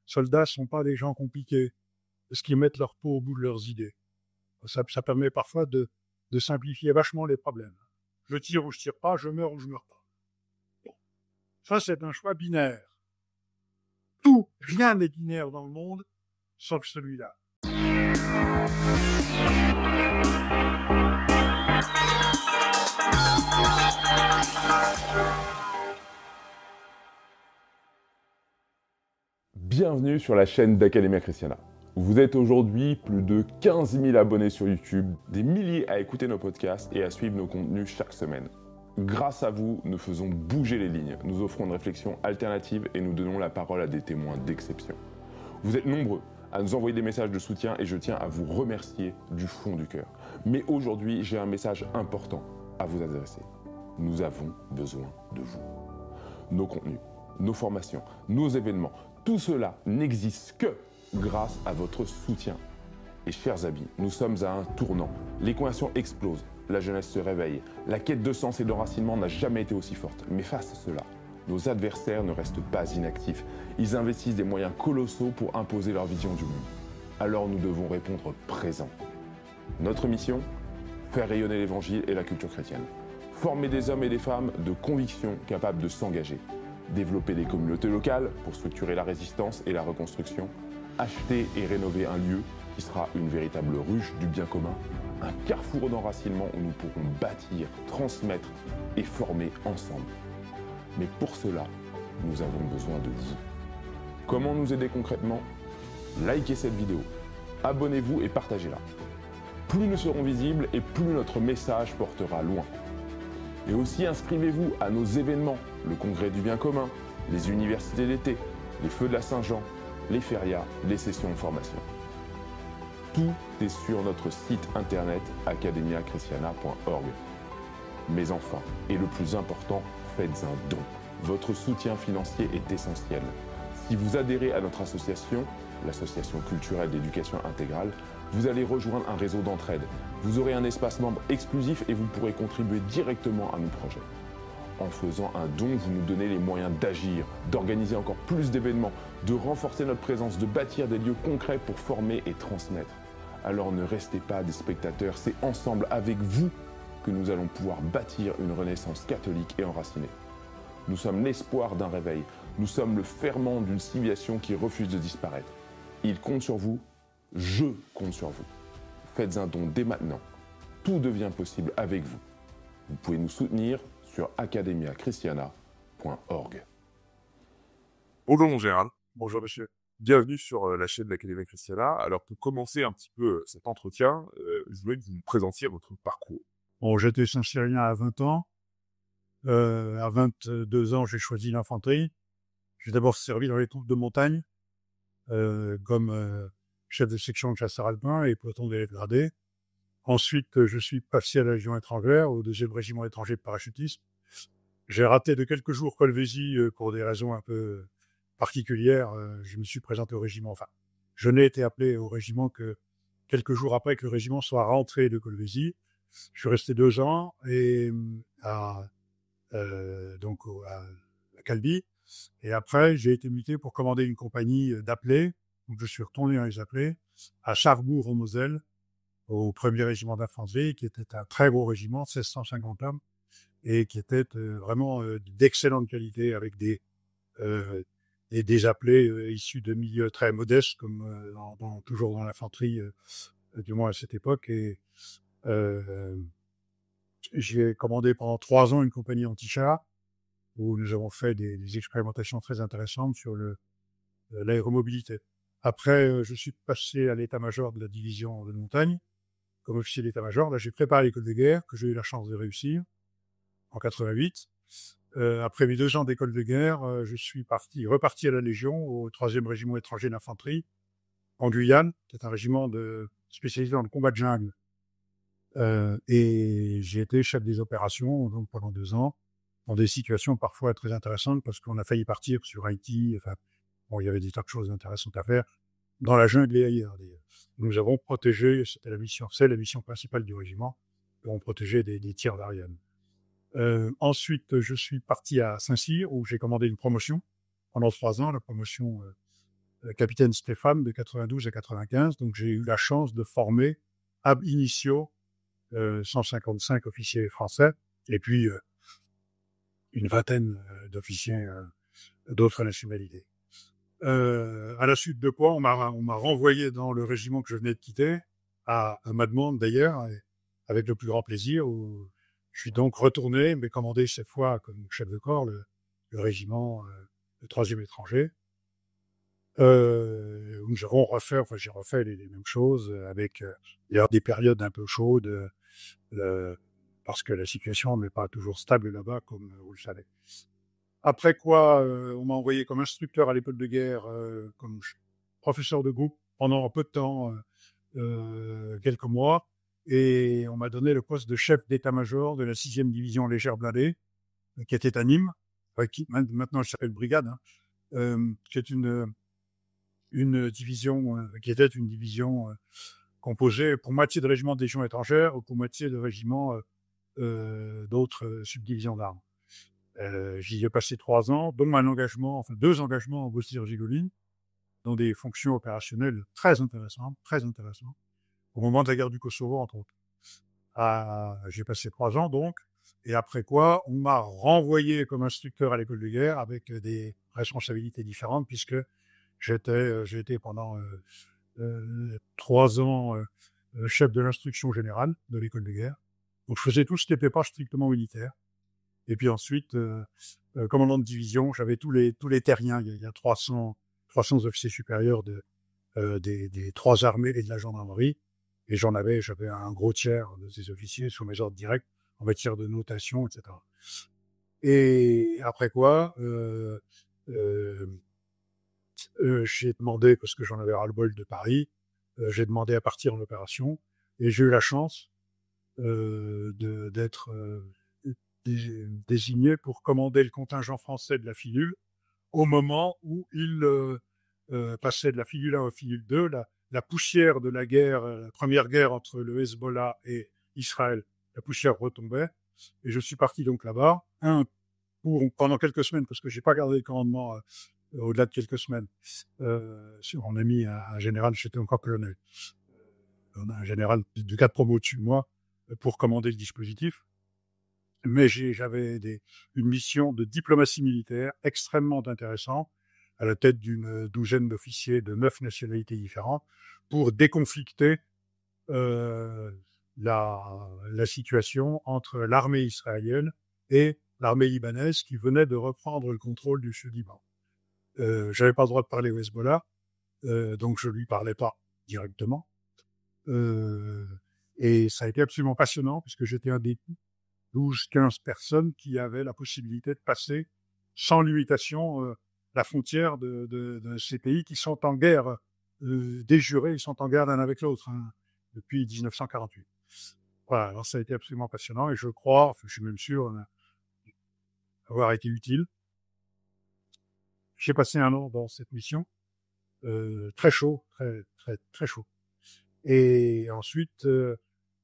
soldats ne sont pas des gens compliqués, parce qu'ils mettent leur peau au bout de leurs idées. Ça permet parfois de simplifier vachement les problèmes. Je tire ou je tire pas, je meurs ou je meurs pas. Bon. Ça, c'est un choix binaire. Rien n'est binaire dans le monde, sauf celui-là. Bienvenue sur la chaîne d'Academia Christiana. Vous êtes aujourd'hui plus de 15 000 abonnés sur YouTube, des milliers à écouter nos podcasts et à suivre nos contenus chaque semaine. Grâce à vous, nous faisons bouger les lignes, nous offrons une réflexion alternative et nous donnons la parole à des témoins d'exception. Vous êtes nombreux à nous envoyer des messages de soutien et je tiens à vous remercier du fond du cœur. Mais aujourd'hui, j'ai un message important à vous adresser. Nous avons besoin de vous. Nos contenus, nos formations, nos événements, tout cela n'existe que grâce à votre soutien. Et chers amis, nous sommes à un tournant. Les conversions explosent, la jeunesse se réveille, la quête de sens et d'enracinement n'a jamais été aussi forte. Mais face à cela, nos adversaires ne restent pas inactifs. Ils investissent des moyens colossaux pour imposer leur vision du monde. Alors nous devons répondre présent. Notre mission ? Faire rayonner l'évangile et la culture chrétienne. Former des hommes et des femmes de conviction capables de s'engager. Développer des communautés locales pour structurer la résistance et la reconstruction. Acheter et rénover un lieu qui sera une véritable ruche du bien commun. Un carrefour d'enracinement où nous pourrons bâtir, transmettre et former ensemble. Mais pour cela, nous avons besoin de vous. Comment nous aider concrètement ? Likez cette vidéo, abonnez-vous et partagez-la. Plus nous serons visibles et plus notre message portera loin. Et aussi inscrivez-vous à nos événements, le congrès du bien commun, les universités d'été, les feux de la Saint-Jean, les férias, les sessions de formation. Tout est sur notre site internet academiachristiana.org. Mais enfin, et le plus important, faites un don. Votre soutien financier est essentiel. Si vous adhérez à notre association, l'association culturelle d'éducation intégrale, vous allez rejoindre un réseau d'entraide. Vous aurez un espace membre exclusif et vous pourrez contribuer directement à nos projets. En faisant un don, vous nous donnez les moyens d'agir, d'organiser encore plus d'événements, de renforcer notre présence, de bâtir des lieux concrets pour former et transmettre. Alors ne restez pas des spectateurs, c'est ensemble avec vous que nous allons pouvoir bâtir une renaissance catholique et enracinée. Nous sommes l'espoir d'un réveil, nous sommes le ferment d'une civilisation qui refuse de disparaître. Il compte sur vous, je compte sur vous. Faites un don dès maintenant, tout devient possible avec vous. Vous pouvez nous soutenir sur academiachristiana.org. Bonjour mon Gérald, Bonjour monsieur. bienvenue sur la chaîne de l'Académie Christiana. Alors pour commencer un petit peu cet entretien, je voulais que vous me présentiez votre parcours. Bon, j'étais Saint-Cyrien à 20 ans. À 22 ans, j'ai choisi l'infanterie. J'ai d'abord servi dans les troupes de montagne, comme chef de section de chasseurs alpins et peloton d'élèves gradés. Ensuite, je suis passé à la Légion étrangère, au 2e régiment étranger de parachutisme. J'ai raté de quelques jours Colvézi pour des raisons un peu particulières. Je me suis présenté au régiment. Enfin, je n'ai été appelé au régiment que quelques jours après que le régiment soit rentré de Colvézi. Je suis resté 2 ans et à Calvi. Et après, j'ai été muté pour commander une compagnie d'appelés. Donc, je suis retourné dans les appelés à Charbourg, en Moselle, au 1er régiment d'infanterie, qui était un très gros régiment, 1650 hommes, et qui était vraiment d'excellente qualité, avec des appelés issus de milieux très modestes, comme toujours dans l'infanterie, du moins à cette époque. Et j'ai commandé pendant 3 ans une compagnie anti-char, où nous avons fait des expérimentations très intéressantes sur l'aéromobilité. Après, je suis passé à l'état-major de la division de montagne, comme officier d'état-major. Là, j'ai préparé l'école de guerre, que j'ai eu la chance de réussir, en 88. Après mes 2 ans d'école de guerre, je suis reparti à la Légion, au 3e régiment étranger d'infanterie, en Guyane, qui est un régiment spécialisé dans le combat de jungle. Et j'ai été chef des opérations, donc pendant 2 ans, dans des situations parfois très intéressantes, parce qu'on a failli partir sur Haïti. Enfin, bon, il y avait des tas de choses intéressantes à faire, dans la jungle et ailleurs, d'ailleurs. Nous avons protégé, c'est la mission principale du régiment, on protégeait des tirs d'Ariane. Ensuite, je suis parti à Saint-Cyr, où j'ai commandé une promotion pendant 3 ans, la promotion capitaine Stéphane de 92 à 95. Donc, j'ai eu la chance de former ab initio 155 officiers français et puis une vingtaine d'officiers d'autres nationalités. À la suite de quoi, on m'a renvoyé dans le régiment que je venais de quitter, à ma demande d'ailleurs, avec le plus grand plaisir, où je suis donc retourné, mais commandé cette fois comme chef de corps le régiment le 3e étranger. Où j'ai refait les mêmes choses avec d'ailleurs des périodes un peu chaudes, parce que la situation n'est pas toujours stable là-bas, comme vous le savez. Après quoi, on m'a envoyé comme instructeur à l'école de guerre, comme professeur de groupe pendant peu de temps, quelques mois, et on m'a donné le poste de chef d'état-major de la 6e division légère blindée, qui était à Nîmes, qui maintenant elle s'appelle brigade, qui est une division qui était une division composée pour moitié de régiments de légion étrangère ou pour moitié de régiments d'autres subdivisions d'armes. J'y ai passé 3 ans, dont 2 engagements en Bosnie-Herzégovine, dans des fonctions opérationnelles très intéressantes, au moment de la guerre du Kosovo, entre autres. J'ai passé 3 ans, donc, et après quoi, on m'a renvoyé comme instructeur à l'école de guerre avec des responsabilités différentes, puisque j'ai été pendant 3 ans chef de l'instruction générale de l'école de guerre. Donc, je faisais tout ce qui n'était pas strictement militaire. Et puis ensuite, commandant de division, j'avais tous les terriens. Il y a 300 officiers supérieurs des 3 armées et de la gendarmerie. Et j'avais un gros tiers de ces officiers sous mes ordres directs en matière de notation, etc. Et après quoi, j'ai demandé, parce que j'en avais ras-le-bol de Paris, j'ai demandé à partir en opération, et j'ai eu la chance d'être désigné pour commander le contingent français de la Filule au moment où il passait de la Filule 1 à la Filule 2, la poussière de la guerre, la première guerre entre le Hezbollah et Israël, la poussière retombait, et je suis parti donc là-bas, pendant quelques semaines, parce que j'ai pas gardé le commandement au-delà de quelques semaines. On a mis un général, j'étais encore colonel, on a un général de 4 promos au-dessus de moi pour commander le dispositif. Mais j'avais une mission de diplomatie militaire extrêmement intéressante, à la tête d'une douzaine d'officiers de 9 nationalités différentes, pour déconflicter la situation entre l'armée israélienne et l'armée libanaise qui venait de reprendre le contrôle du Sud-Liban. J'avais pas le droit de parler au Hezbollah, donc je lui parlais pas directement. Et ça a été absolument passionnant, puisque j'étais un des 12-15 personnes qui avaient la possibilité de passer sans limitation la frontière de ces pays qui sont en guerre, déjurés, ils sont en guerre l'un avec l'autre depuis 1948. Voilà, alors ça a été absolument passionnant, et je suis même sûr avoir été utile. J'ai passé 1 an dans cette mission, très chaud, très chaud. Et ensuite,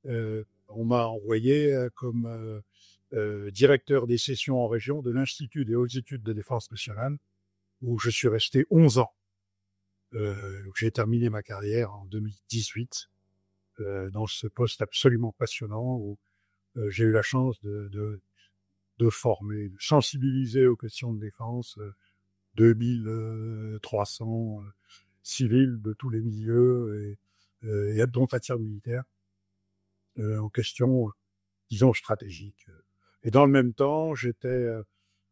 on m'a envoyé comme directeur des sessions en région de l'Institut des hautes études de défense nationale, où je suis resté 11 ans. J'ai terminé ma carrière en 2018 dans ce poste absolument passionnant où j'ai eu la chance de former, de sensibiliser aux questions de défense 2300 civils de tous les milieux et dont matière militaire en questions, disons, stratégiques. Et dans le même temps, j'étais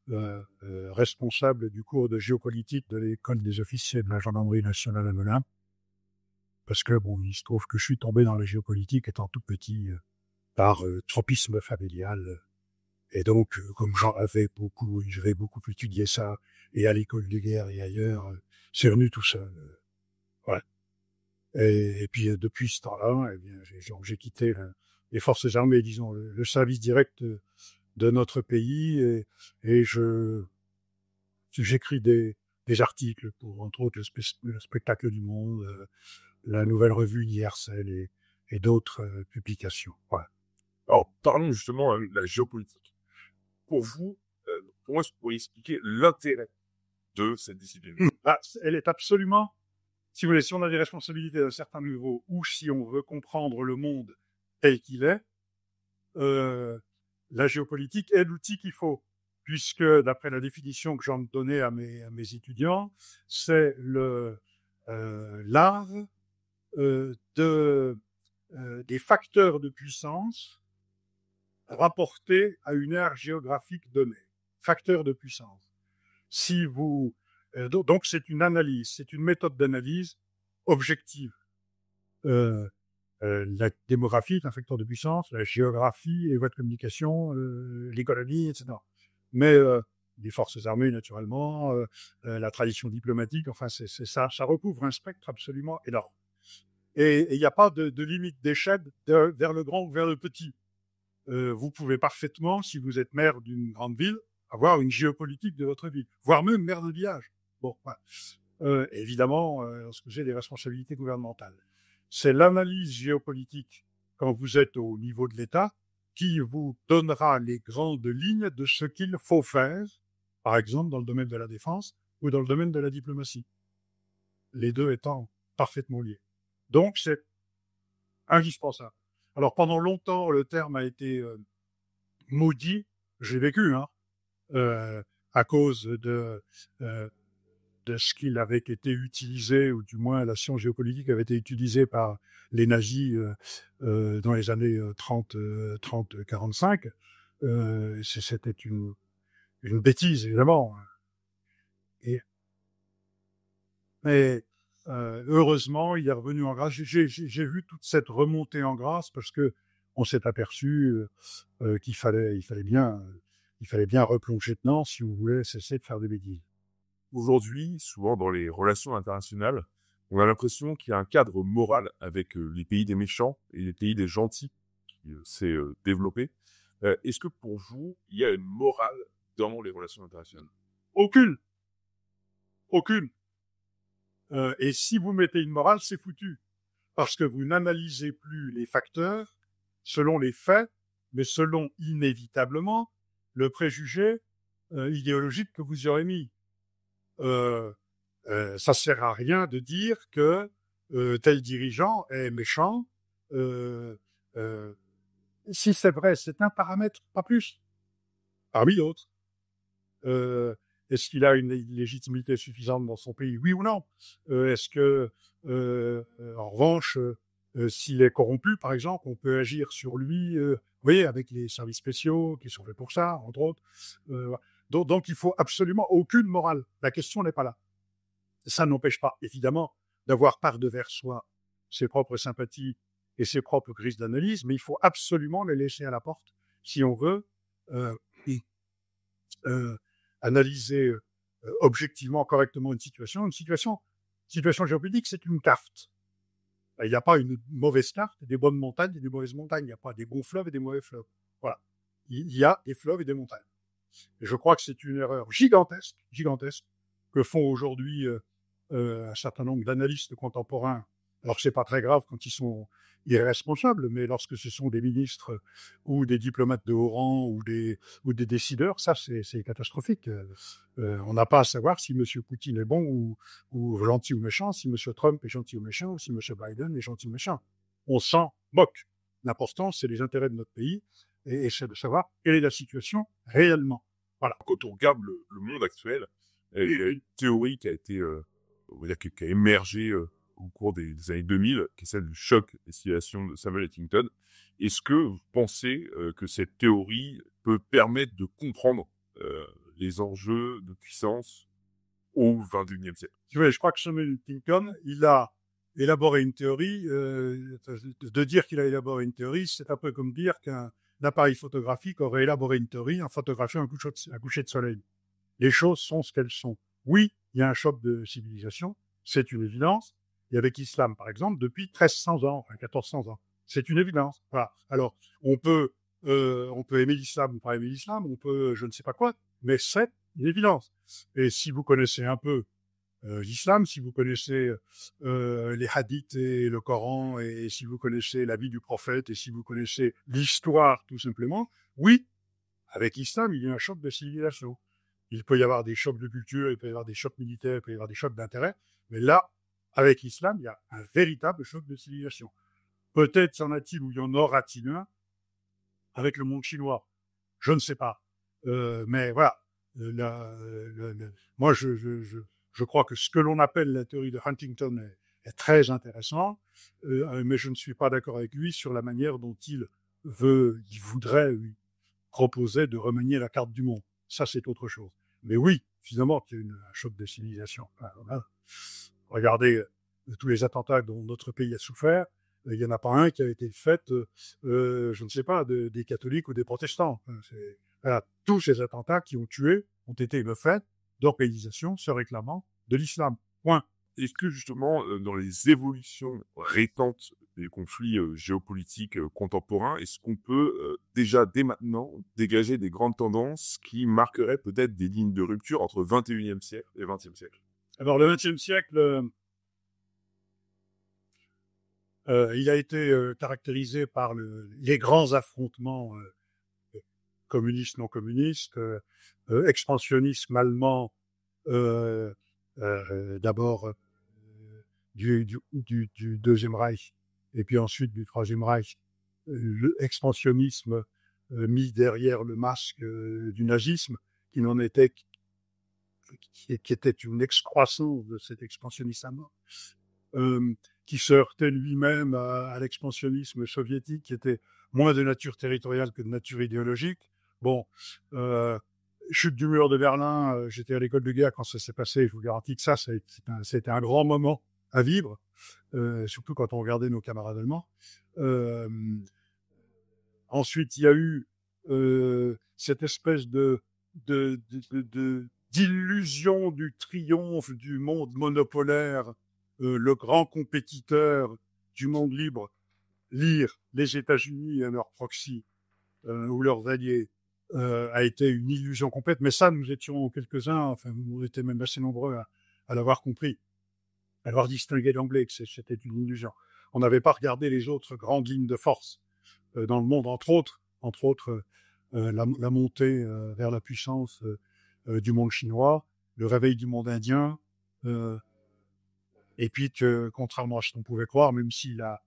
responsable du cours de géopolitique de l'école des officiers de la gendarmerie nationale à Melun, parce que bon, il se trouve que je suis tombé dans la géopolitique étant tout petit par tropisme familial, et donc comme j'avais beaucoup étudié ça, et à l'école de guerre et ailleurs, c'est venu tout seul. Voilà. Et puis depuis ce temps-là, eh bien, j'ai quitté les forces armées, disons, le service direct de notre pays, et j'écris des articles pour, entre autres, le Spectacle du Monde, la Nouvelle Revue universelle et d'autres publications. Voilà. Alors, parlons justement de la géopolitique. Pour vous, comment est-ce que vous pourriez expliquer l'intérêt de cette discipline? Elle est absolument, si vous voulez, si on a des responsabilités d'un certain niveau, ou si on veut comprendre le monde tel qu'il est, la géopolitique est l'outil qu'il faut, puisque d'après la définition que j'en donnais à mes étudiants, c'est l'art des facteurs de puissance rapportés à une aire géographique donnée. Facteurs de puissance. Si vous donc c'est une analyse, c'est une méthode d'analyse objective. La démographie est un facteur de puissance, la géographie, les voies de communication, l'économie, etc. Mais les forces armées, naturellement, la tradition diplomatique, enfin, c'est ça recouvre un spectre absolument énorme. Et il n'y a pas de limite d'échelle vers le grand ou vers le petit. Vous pouvez parfaitement, si vous êtes maire d'une grande ville, avoir une géopolitique de votre ville, voire même maire de village. Bon, voilà. Évidemment, lorsque j'ai des responsabilités gouvernementales. C'est l'analyse géopolitique quand vous êtes au niveau de l'État qui vous donnera les grandes lignes de ce qu'il faut faire, par exemple dans le domaine de la défense ou dans le domaine de la diplomatie. Les deux étant parfaitement liés. Donc, c'est indispensable. Alors, pendant longtemps, le terme a été maudit. J'ai vécu, à cause de ce qu'il avait été utilisé, ou du moins la science géopolitique avait été utilisée par les nazis dans les années 30-45. C'était une bêtise, évidemment. Mais heureusement, il est revenu en grâce. J'ai vu toute cette remontée en grâce parce que on s'est aperçu qu'il fallait bien replonger dedans si vous voulez cesser de faire des bêtises. Aujourd'hui, souvent dans les relations internationales, on a l'impression qu'il y a un cadre moral avec les pays des méchants et les pays des gentils qui s'est développé. Est-ce que pour vous, il y a une morale dans les relations internationales? Aucune. Et si vous mettez une morale, c'est foutu. Parce que vous n'analysez plus les facteurs selon les faits, mais selon inévitablement le préjugé idéologique que vous y aurez mis. Ça sert à rien de dire que tel dirigeant est méchant. Si c'est vrai, c'est un paramètre, pas plus, parmi d'autres. Est-ce qu'il a une légitimité suffisante dans son pays, oui ou non? Est-ce que, en revanche, s'il est corrompu, par exemple, on peut agir sur lui, vous voyez, avec les services spéciaux qui sont faits pour ça, entre autres. Donc, il faut absolument aucune morale. La question n'est pas là. Ça n'empêche pas, évidemment, d'avoir par devers soi ses propres sympathies et ses propres grises d'analyse, mais il faut absolument les laisser à la porte si on veut analyser objectivement, correctement une situation. Une situation géopolitique, c'est une carte. Il n'y a pas une mauvaise carte, des bonnes montagnes et des mauvaises montagnes. Il n'y a pas des bons fleuves et des mauvais fleuves. Voilà. Il y a des fleuves et des montagnes. Et je crois que c'est une erreur gigantesque, que font aujourd'hui un certain nombre d'analystes contemporains. Alors, c'est pas très grave quand ils sont irresponsables, mais lorsque ce sont des ministres ou des diplomates de haut rang ou des décideurs, ça, c'est catastrophique. On n'a pas à savoir si M. Poutine est bon ou gentil ou méchant, si M. Trump est gentil ou méchant, ou si M. Biden est gentil ou méchant. On s'en moque. L'important, c'est les intérêts de notre pays et c'est de savoir quelle est la situation réellement. Voilà. Quand on regarde le monde actuel, il y a une théorie qui a été, on va dire, qui a émergé au cours des années 2000, qui est celle du choc des civilisations de Samuel Huntington. Est-ce que vous pensez que cette théorie peut permettre de comprendre les enjeux de puissance au XXIe siècle? Je crois que Samuel Huntington, il a élaboré une théorie. De dire qu'il a élaboré une théorie, c'est un peu comme dire qu'un appareil photographique aurait élaboré une théorie en photographiant un coucher de soleil. Les choses sont ce qu'elles sont. Oui, il y a un choc de civilisation, c'est une évidence. Et avec l'islam, par exemple, depuis 1300 ans, enfin 1400 ans. C'est une évidence. Voilà. Alors, on peut aimer l'islam ou pas aimer l'islam, on peut je ne sais pas quoi, mais c'est une évidence. Et si vous connaissez un peu l'islam, si vous connaissez les hadiths et le Coran, et si vous connaissez la vie du prophète, et si vous connaissez l'histoire tout simplement, oui, avec l'islam, il y a un choc de civilisation. Il peut y avoir des chocs de culture, il peut y avoir des chocs militaires, il peut y avoir des chocs d'intérêt. Mais là, avec l'islam, il y a un véritable choc de civilisation. Peut-être y en a-t-il ou y en aura-t-il un avec le monde chinois. Je ne sais pas. Mais voilà. Moi, je crois que ce que l'on appelle la théorie de Huntington est très intéressant, mais je ne suis pas d'accord avec lui sur la manière dont il voudrait lui proposer de remanier la carte du monde. Ça, c'est autre chose. Mais oui, finalement, il y a un choc de civilisation. Enfin, voilà. Regardez tous les attentats dont notre pays a souffert. Il n'y en a pas un qui a été fait, je ne sais pas, des catholiques ou des protestants. Voilà, tous ces attentats qui ont tué ont été le fait d'organisations se réclamant de l'islam. Point. Est-ce que justement, dans les évolutions récentes des conflits géopolitiques contemporains, est-ce qu'on peut déjà, dès maintenant, dégager des grandes tendances qui marqueraient peut-être des lignes de rupture entre 21e siècle et 20e siècle? Alors, le 20e siècle, il a été caractérisé par les grands affrontements communistes, non communistes, expansionnisme allemand, d'abord du Deuxième Reich et puis ensuite du Troisième Reich, l'expansionnisme mis derrière le masque du nazisme, qui n'en était qui était une excroissance de cet expansionnisme qui se heurtait lui-même à l'expansionnisme soviétique, qui était moins de nature territoriale que de nature idéologique. Bon, chute du mur de Berlin, j'étais à l'école de guerre quand ça s'est passé, je vous garantis que ça, c'était un grand moment à vivre, surtout quand on regardait nos camarades allemands. Ensuite, il y a eu cette espèce d'illusion du triomphe du monde monopolaire, le grand compétiteur du monde libre, lire les États-Unis et leurs proxys ou leurs alliés, a été une illusion complète. Mais ça, nous étions quelques-uns, enfin, nous étions même assez nombreux à l'avoir compris, à avoir distingué d'emblée que c'était une illusion. On n'avait pas regardé les autres grandes lignes de force dans le monde, entre autres la montée vers la puissance du monde chinois, le réveil du monde indien, et puis que, contrairement à ce qu'on pouvait croire, même si la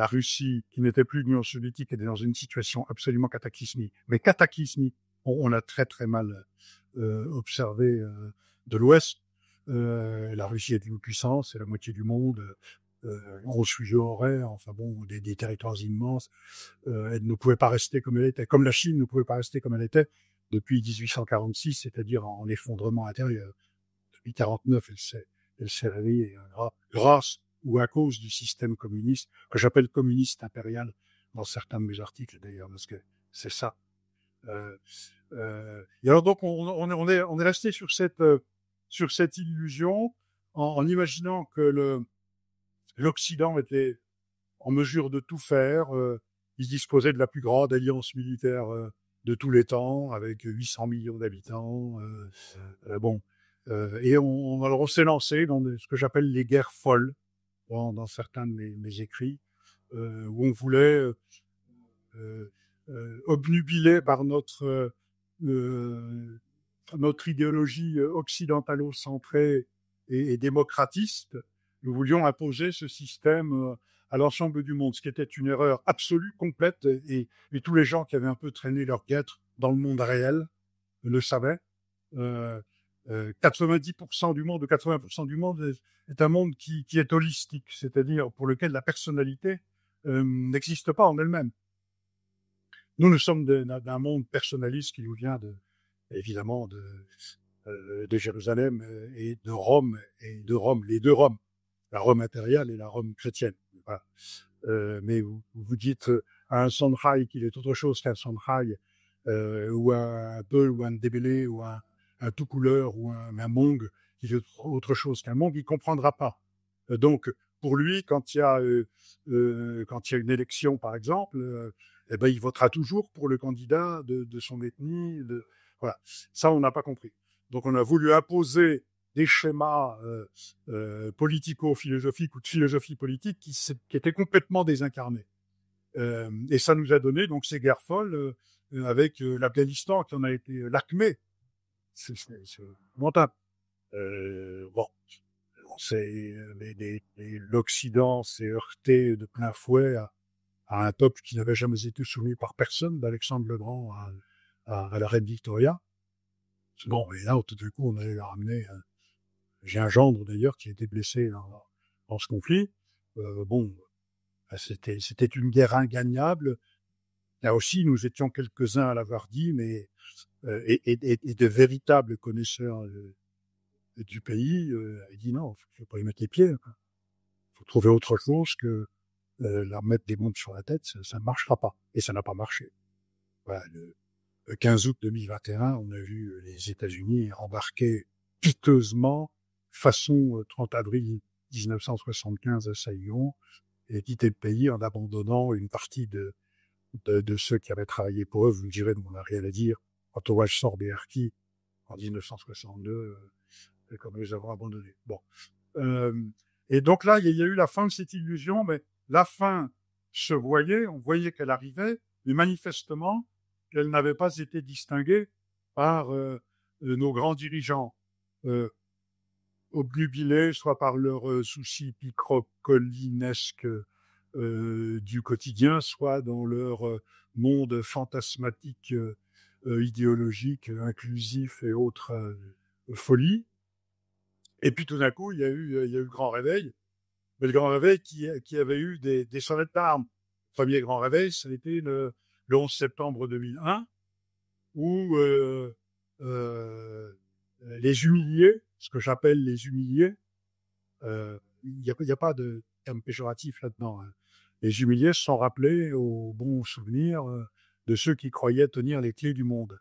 Russie, qui n'était plus l'Union soviétique, était dans une situation absolument cataclysmique, mais cataclysmique, on a très très mal observé de l'Ouest. La Russie est une puissance, c'est la moitié du monde. 11 fuseaux horaires, enfin bon, des territoires immenses. Elle ne pouvait pas rester comme elle était. Comme la Chine ne pouvait pas rester comme elle était depuis 1846, c'est-à-dire en effondrement intérieur. Depuis 49, elle s'est réveillée grâce ou à cause du système communiste, que j'appelle communiste impérial dans certains de mes articles d'ailleurs, parce que c'est ça. Et alors donc on est resté sur cette illusion en imaginant que l'Occident était en mesure de tout faire. Il disposait de la plus grande alliance militaire de tous les temps, avec 800 millions d'habitants. Et on s'est lancé dans ce que j'appelle les guerres folles, dans certains de mes écrits, où on voulait obnubilé par notre idéologie occidentalo-centrée et démocratiste, nous voulions imposer ce système à l'ensemble du monde, ce qui était une erreur absolue, complète, et tous les gens qui avaient un peu traîné leur guêtre dans le monde réel le savaient. 90% du monde, 80% du monde est un monde qui est holistique, c'est-à-dire pour lequel la personnalité n'existe pas en elle-même. Nous sommes d'un monde personnaliste qui nous vient évidemment de Jérusalem et de Rome, les deux Roms, la Rome impériale et la Rome chrétienne. Voilà. Mais vous dites à un Songhai qu'il est autre chose qu'un Songhai, ou un Peul, ou un Ndebele, ou un tout couleur, ou un Hmong, qu'il est autre chose qu'un Hmong, il comprendra pas. Donc, pour lui, quand il y a une élection, par exemple, il votera toujours pour le candidat de son ethnie. Voilà. Ça, on n'a pas compris. Donc, on a voulu imposer des schémas politico-philosophiques ou de philosophie politique qui étaient complètement désincarnés. Et ça nous a donné donc ces guerres folles avec l'Afghanistan qui en a été l'acmé. c'est lamentable. Bon, l'Occident s'est heurté de plein fouet à un peuple qui n'avait jamais été soumis par personne, d'Alexandre le Grand à la reine Victoria. Bon, et là, tout d'un coup, on allait la ramener. J'ai un gendre d'ailleurs qui a été blessé dans ce conflit. Bon, c'était une guerre ingagnable. Là aussi, nous étions quelques-uns à l'avoir dit, mais et de véritables connaisseurs du pays. Il dit non, faut pas y mettre les pieds. Faut trouver autre chose que leur mettre des bombes sur la tête. Ça ne marchera pas, et ça n'a pas marché. Voilà, le 15 août 2021, on a vu les États-Unis embarquer piteusement façon 30 avril 1975 à Saigon et quitter le pays en abandonnant une partie de ceux qui avaient travaillé pour eux. Vous me direz, on n'a rien à dire. Quand on voit Sorbe-Erki en 1962, comme nous avons abandonné. Bon. Et donc là, il y a eu la fin de cette illusion, mais la fin se voyait, on voyait qu'elle arrivait, mais manifestement, qu'elle n'avait pas été distinguée par nos grands dirigeants, obnubilés soit par leurs soucis picrocolinesques du quotidien, soit dans leur monde fantasmatique, idéologique, inclusif et autres folies. Et puis tout d'un coup, il y a eu le grand réveil, mais le grand réveil qui avait eu des sonnettes d'armes. Le premier grand réveil, ça a été le 11 septembre 2001, où les humiliés, ce que j'appelle les humiliés, il n'y a pas de terme péjoratif là-dedans. Hein. Les humiliés se sont rappelés au bon souvenir de ceux qui croyaient tenir les clés du monde,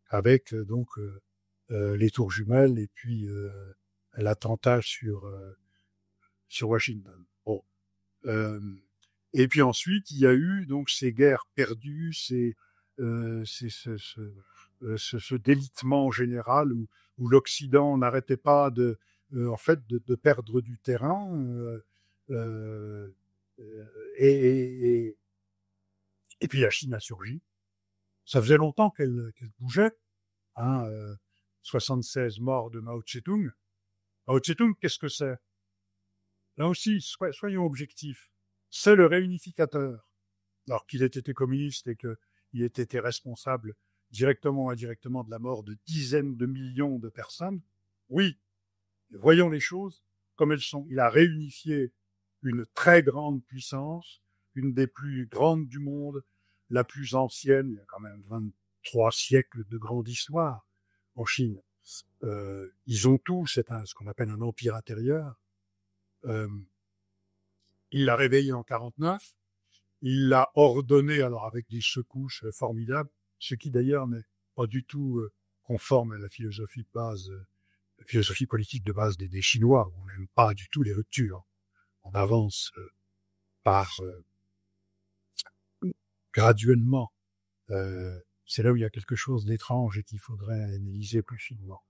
avec donc les tours jumelles et puis l'attentat sur Washington. Bon. Et puis ensuite, il y a eu donc ces guerres perdues, ce délitement général où l'Occident n'arrêtait pas de perdre du terrain. Et puis la Chine a surgi. Ça faisait longtemps qu'elle bougeait. 76 morts de Mao Tse-tung. Mao Tse-tung, qu'est-ce que c'est? Là aussi, soyons objectifs. C'est le réunificateur. Alors qu'il ait été communiste et qu'il ait été responsable directement ou indirectement de la mort de dizaines de millions de personnes, oui, voyons les choses comme elles sont. Il a réunifié une très grande puissance, une des plus grandes du monde, la plus ancienne, il y a quand même 23 siècles de grande histoire en Chine. Ils ont tous, ce qu'on appelle un empire intérieur. Il l'a réveillé en 49, il l'a ordonné, alors avec des secousses formidables, ce qui d'ailleurs n'est pas du tout conforme à la philosophie de base, la philosophie politique de base des Chinois. On n'aime pas du tout les ruptures. On avance graduellement. C'est là où il y a quelque chose d'étrange et qu'il faudrait analyser plus finement.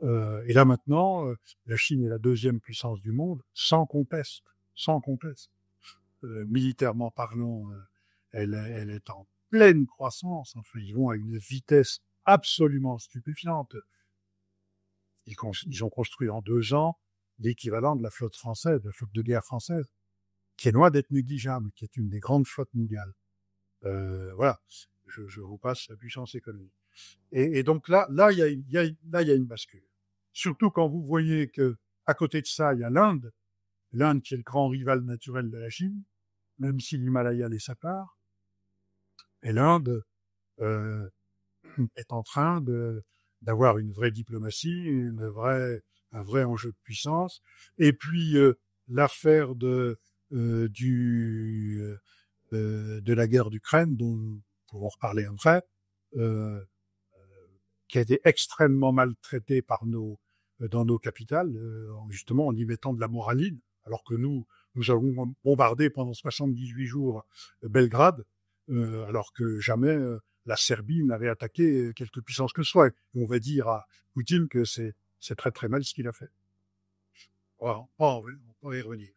Et là maintenant, la Chine est la deuxième puissance du monde, sans conteste. Militairement parlant, elle est en pleine croissance. Enfin, ils vont à une vitesse absolument stupéfiante. Ils ont construit en 2 ans l'équivalent de la flotte française, de la flotte de guerre française, qui est loin d'être négligeable, qui est une des grandes flottes mondiales. Voilà, je vous passe la puissance économique. Et donc là, il y a une bascule. Surtout quand vous voyez que à côté de ça, il y a l'Inde qui est le grand rival naturel de la Chine, même si l'Himalaya laisse sa part. Et l'Inde est en train d'avoir une vraie diplomatie, un vrai enjeu de puissance. Et puis l'affaire de la guerre d'Ukraine, dont nous pourrons reparler après, qui a été extrêmement maltraitée dans nos capitales, justement en y mettant de la moraline, alors que nous avons bombardé pendant 78 jours Belgrade, alors que jamais la Serbie n'avait attaqué quelque puissance que ce soit. Et on va dire à Poutine que c'est très très mal ce qu'il a fait. Voilà, on va y revenir.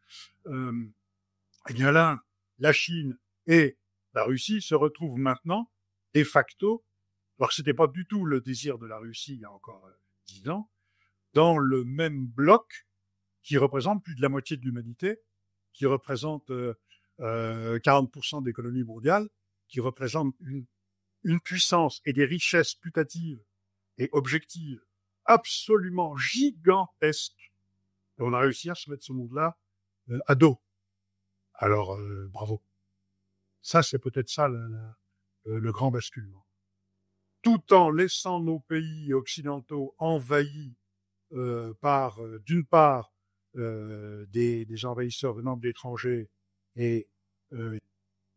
Eh bien là, la Chine et la Russie se retrouvent maintenant, de facto, alors que c'était pas du tout le désir de la Russie il y a encore 10 ans, dans le même bloc qui représente plus de la moitié de l'humanité, qui représente 40% de l'économie mondiale, qui représente une puissance et des richesses putatives et objectives absolument gigantesques. Et on a réussi à se mettre ce monde-là à dos. Alors, bravo. Ça, c'est peut-être ça le grand basculement. Tout en laissant nos pays occidentaux envahis par, d'une part, des envahisseurs venant de l'étranger et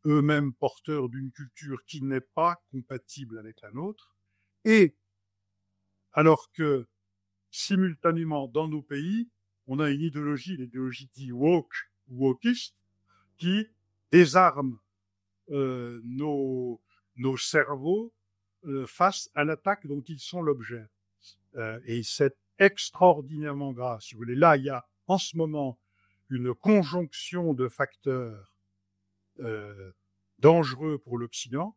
eux-mêmes porteurs d'une culture qui n'est pas compatible avec la nôtre, et alors que, simultanément, dans nos pays, on a une idéologie, l'idéologie dite woke ou wokiste, qui désarme nos cerveaux face à l'attaque dont ils sont l'objet. Et c'est extraordinairement grave. Si vous voulez, là, il y a en ce moment une conjonction de facteurs dangereux pour l'Occident,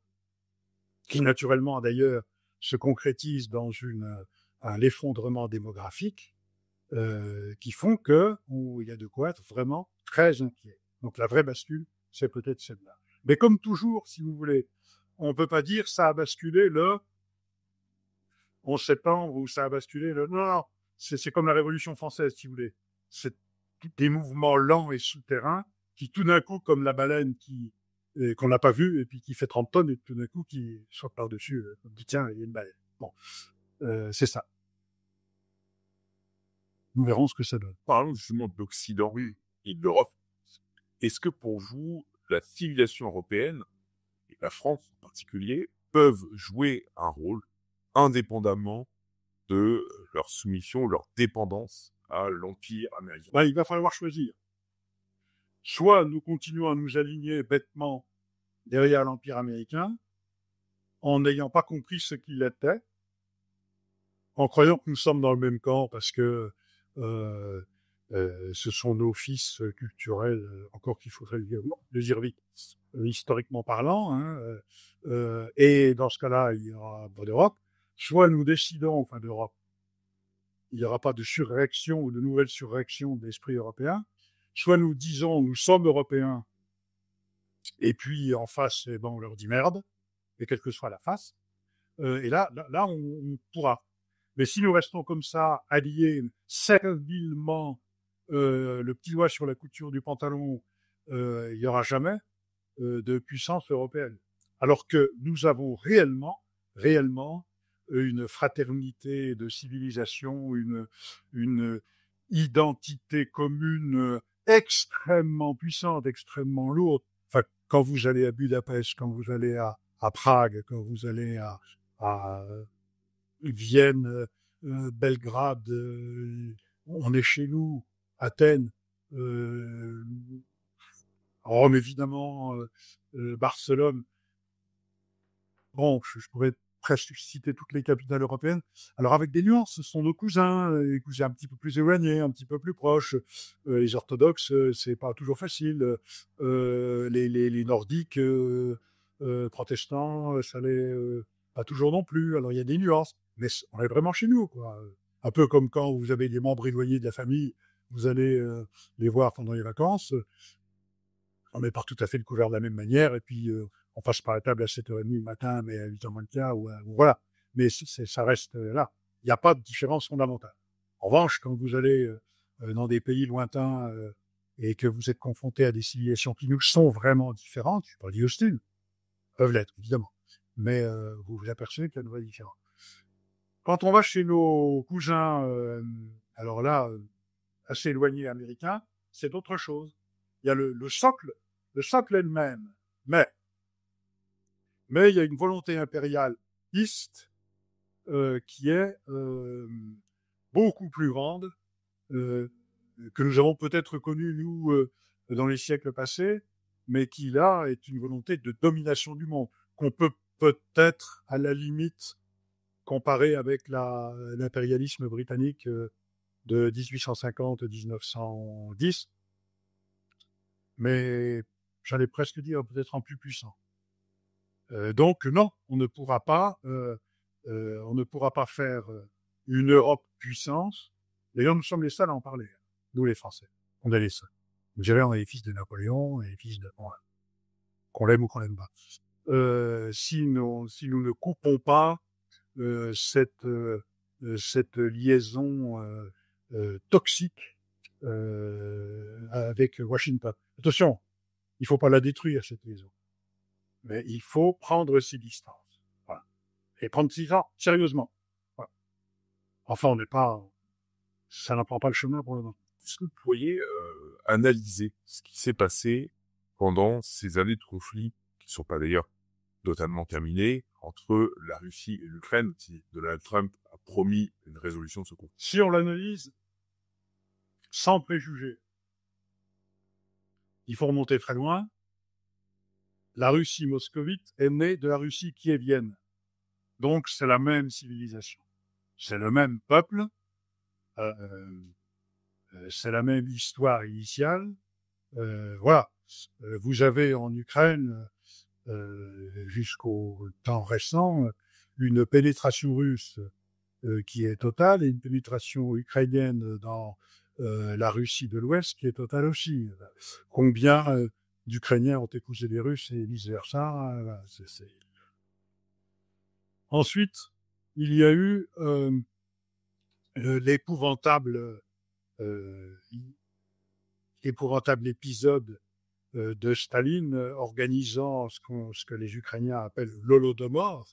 qui naturellement d'ailleurs se concrétise dans un effondrement démographique, qui font que il y a de quoi être vraiment très inquiet. Donc la vraie bascule, c'est peut-être celle-là. Mais comme toujours, si vous voulez, on peut pas dire ça a basculé le 11 septembre ou ça a basculé le... Non, c'est comme la Révolution française, si vous voulez. C'est des mouvements lents et souterrains qui tout d'un coup, comme la baleine qu'on n'a pas vue et puis qui fait 30 tonnes et tout d'un coup qui saute par-dessus, on dit tiens, il y a une baleine. Bon, c'est ça. Nous verrons ce que ça donne. Parlons justement de l'Occident et de l'Europe. Est-ce que pour vous, la civilisation européenne, et la France en particulier, peuvent jouer un rôle indépendamment de leur soumission, leur dépendance à l'Empire américain? Il va falloir choisir. Soit nous continuons à nous aligner bêtement derrière l'Empire américain, en n'ayant pas compris ce qu'il était, en croyant que nous sommes dans le même camp parce que ce sont nos fils culturels, encore qu'il faudrait le dire vite, historiquement parlant, hein, et dans ce cas-là, il y aura pas d'Europe. Soit nous décidons, enfin d'Europe, il n'y aura pas de surréaction ou de nouvelle surréaction de l'esprit européen, soit nous disons nous sommes européens, et puis en face, on leur dit merde, et quelle que soit la face, et là on pourra. Mais si nous restons comme ça, alliés servilement, le petit doigt sur la couture du pantalon, il n'y aura jamais de puissance européenne. Alors que nous avons réellement une fraternité de civilisation, une identité commune extrêmement puissante, extrêmement lourde. Enfin, quand vous allez à Budapest, quand vous allez à Prague, quand vous allez à Vienne, Belgrade, on est chez nous, Athènes, Rome évidemment, Barcelone. Bon, je pourrais presque citer toutes les capitales européennes. Alors avec des nuances, ce sont nos cousins, les cousins un petit peu plus éloignés, un petit peu plus proches. Les orthodoxes, c'est pas toujours facile. Les nordiques, protestants, ça l'est pas toujours non plus. Alors il y a des nuances, mais on est vraiment chez nous, quoi. Un peu comme quand vous avez des membres éloignés de la famille, vous allez les voir pendant les vacances. On met pas tout à fait le couvert de la même manière, et puis on passe par la table à 7h30 le matin, mais à 8h moins le quart, ou voilà. Mais ça reste là. Il n'y a pas de différence fondamentale. En revanche, quand vous allez dans des pays lointains et que vous êtes confronté à des civilisations qui nous sont vraiment différentes, je ne suis pas dit hostiles, peuvent l'être, évidemment. Mais vous vous apercevez qu'il y a une vraie différence. Quand on va chez nos cousins, alors là, assez éloignés américains, c'est autre chose. Il y a le socle elle-même, mais il y a une volonté impérialiste qui est beaucoup plus grande que nous avons peut-être connue, nous, dans les siècles passés, mais qui, là, est une volonté de domination du monde, qu'on peut peut-être, à la limite, comparer avec l'impérialisme britannique de 1850-1910, mais j'allais presque dire peut-être en plus puissant. Donc non, on ne pourra pas on ne pourra pas faire une Europe puissance. D'ailleurs, nous sommes les seuls à en parler, nous les Français. On est les seuls. Vous savez, on est les fils de Napoléon, on est les fils de... Bon, qu'on l'aime ou qu'on l'aime pas. Si nous ne coupons pas cette liaison toxique avec Washington. Attention, il faut pas la détruire, cette liaison. Mais il faut prendre ses distances. Voilà. Et prendre ses distances sérieusement. Voilà. Enfin, ça n'en prend pas le chemin pour le moment. Est-ce que vous pourriez analyser ce qui s'est passé pendant ces années de conflit, qui ne sont pas d'ailleurs totalement terminées, entre la Russie et l'Ukraine, si Donald Trump a promis une résolution de ce conflit? Si on l'analyse sans préjugés, il faut remonter très loin. La Russie moscovite est née de la Russie kievienne. Donc, c'est la même civilisation. C'est le même peuple. C'est la même histoire initiale. Voilà. Vous avez en Ukraine, jusqu'au temps récent, une pénétration russe qui est totale et une pénétration ukrainienne dans la Russie de l'Ouest qui est totale aussi. Combien d'Ukrainiens ont épousé des Russes et vice-versa. Ensuite, il y a eu l'épouvantable épisode de Staline organisant ce que les Ukrainiens appellent l'Holodomor,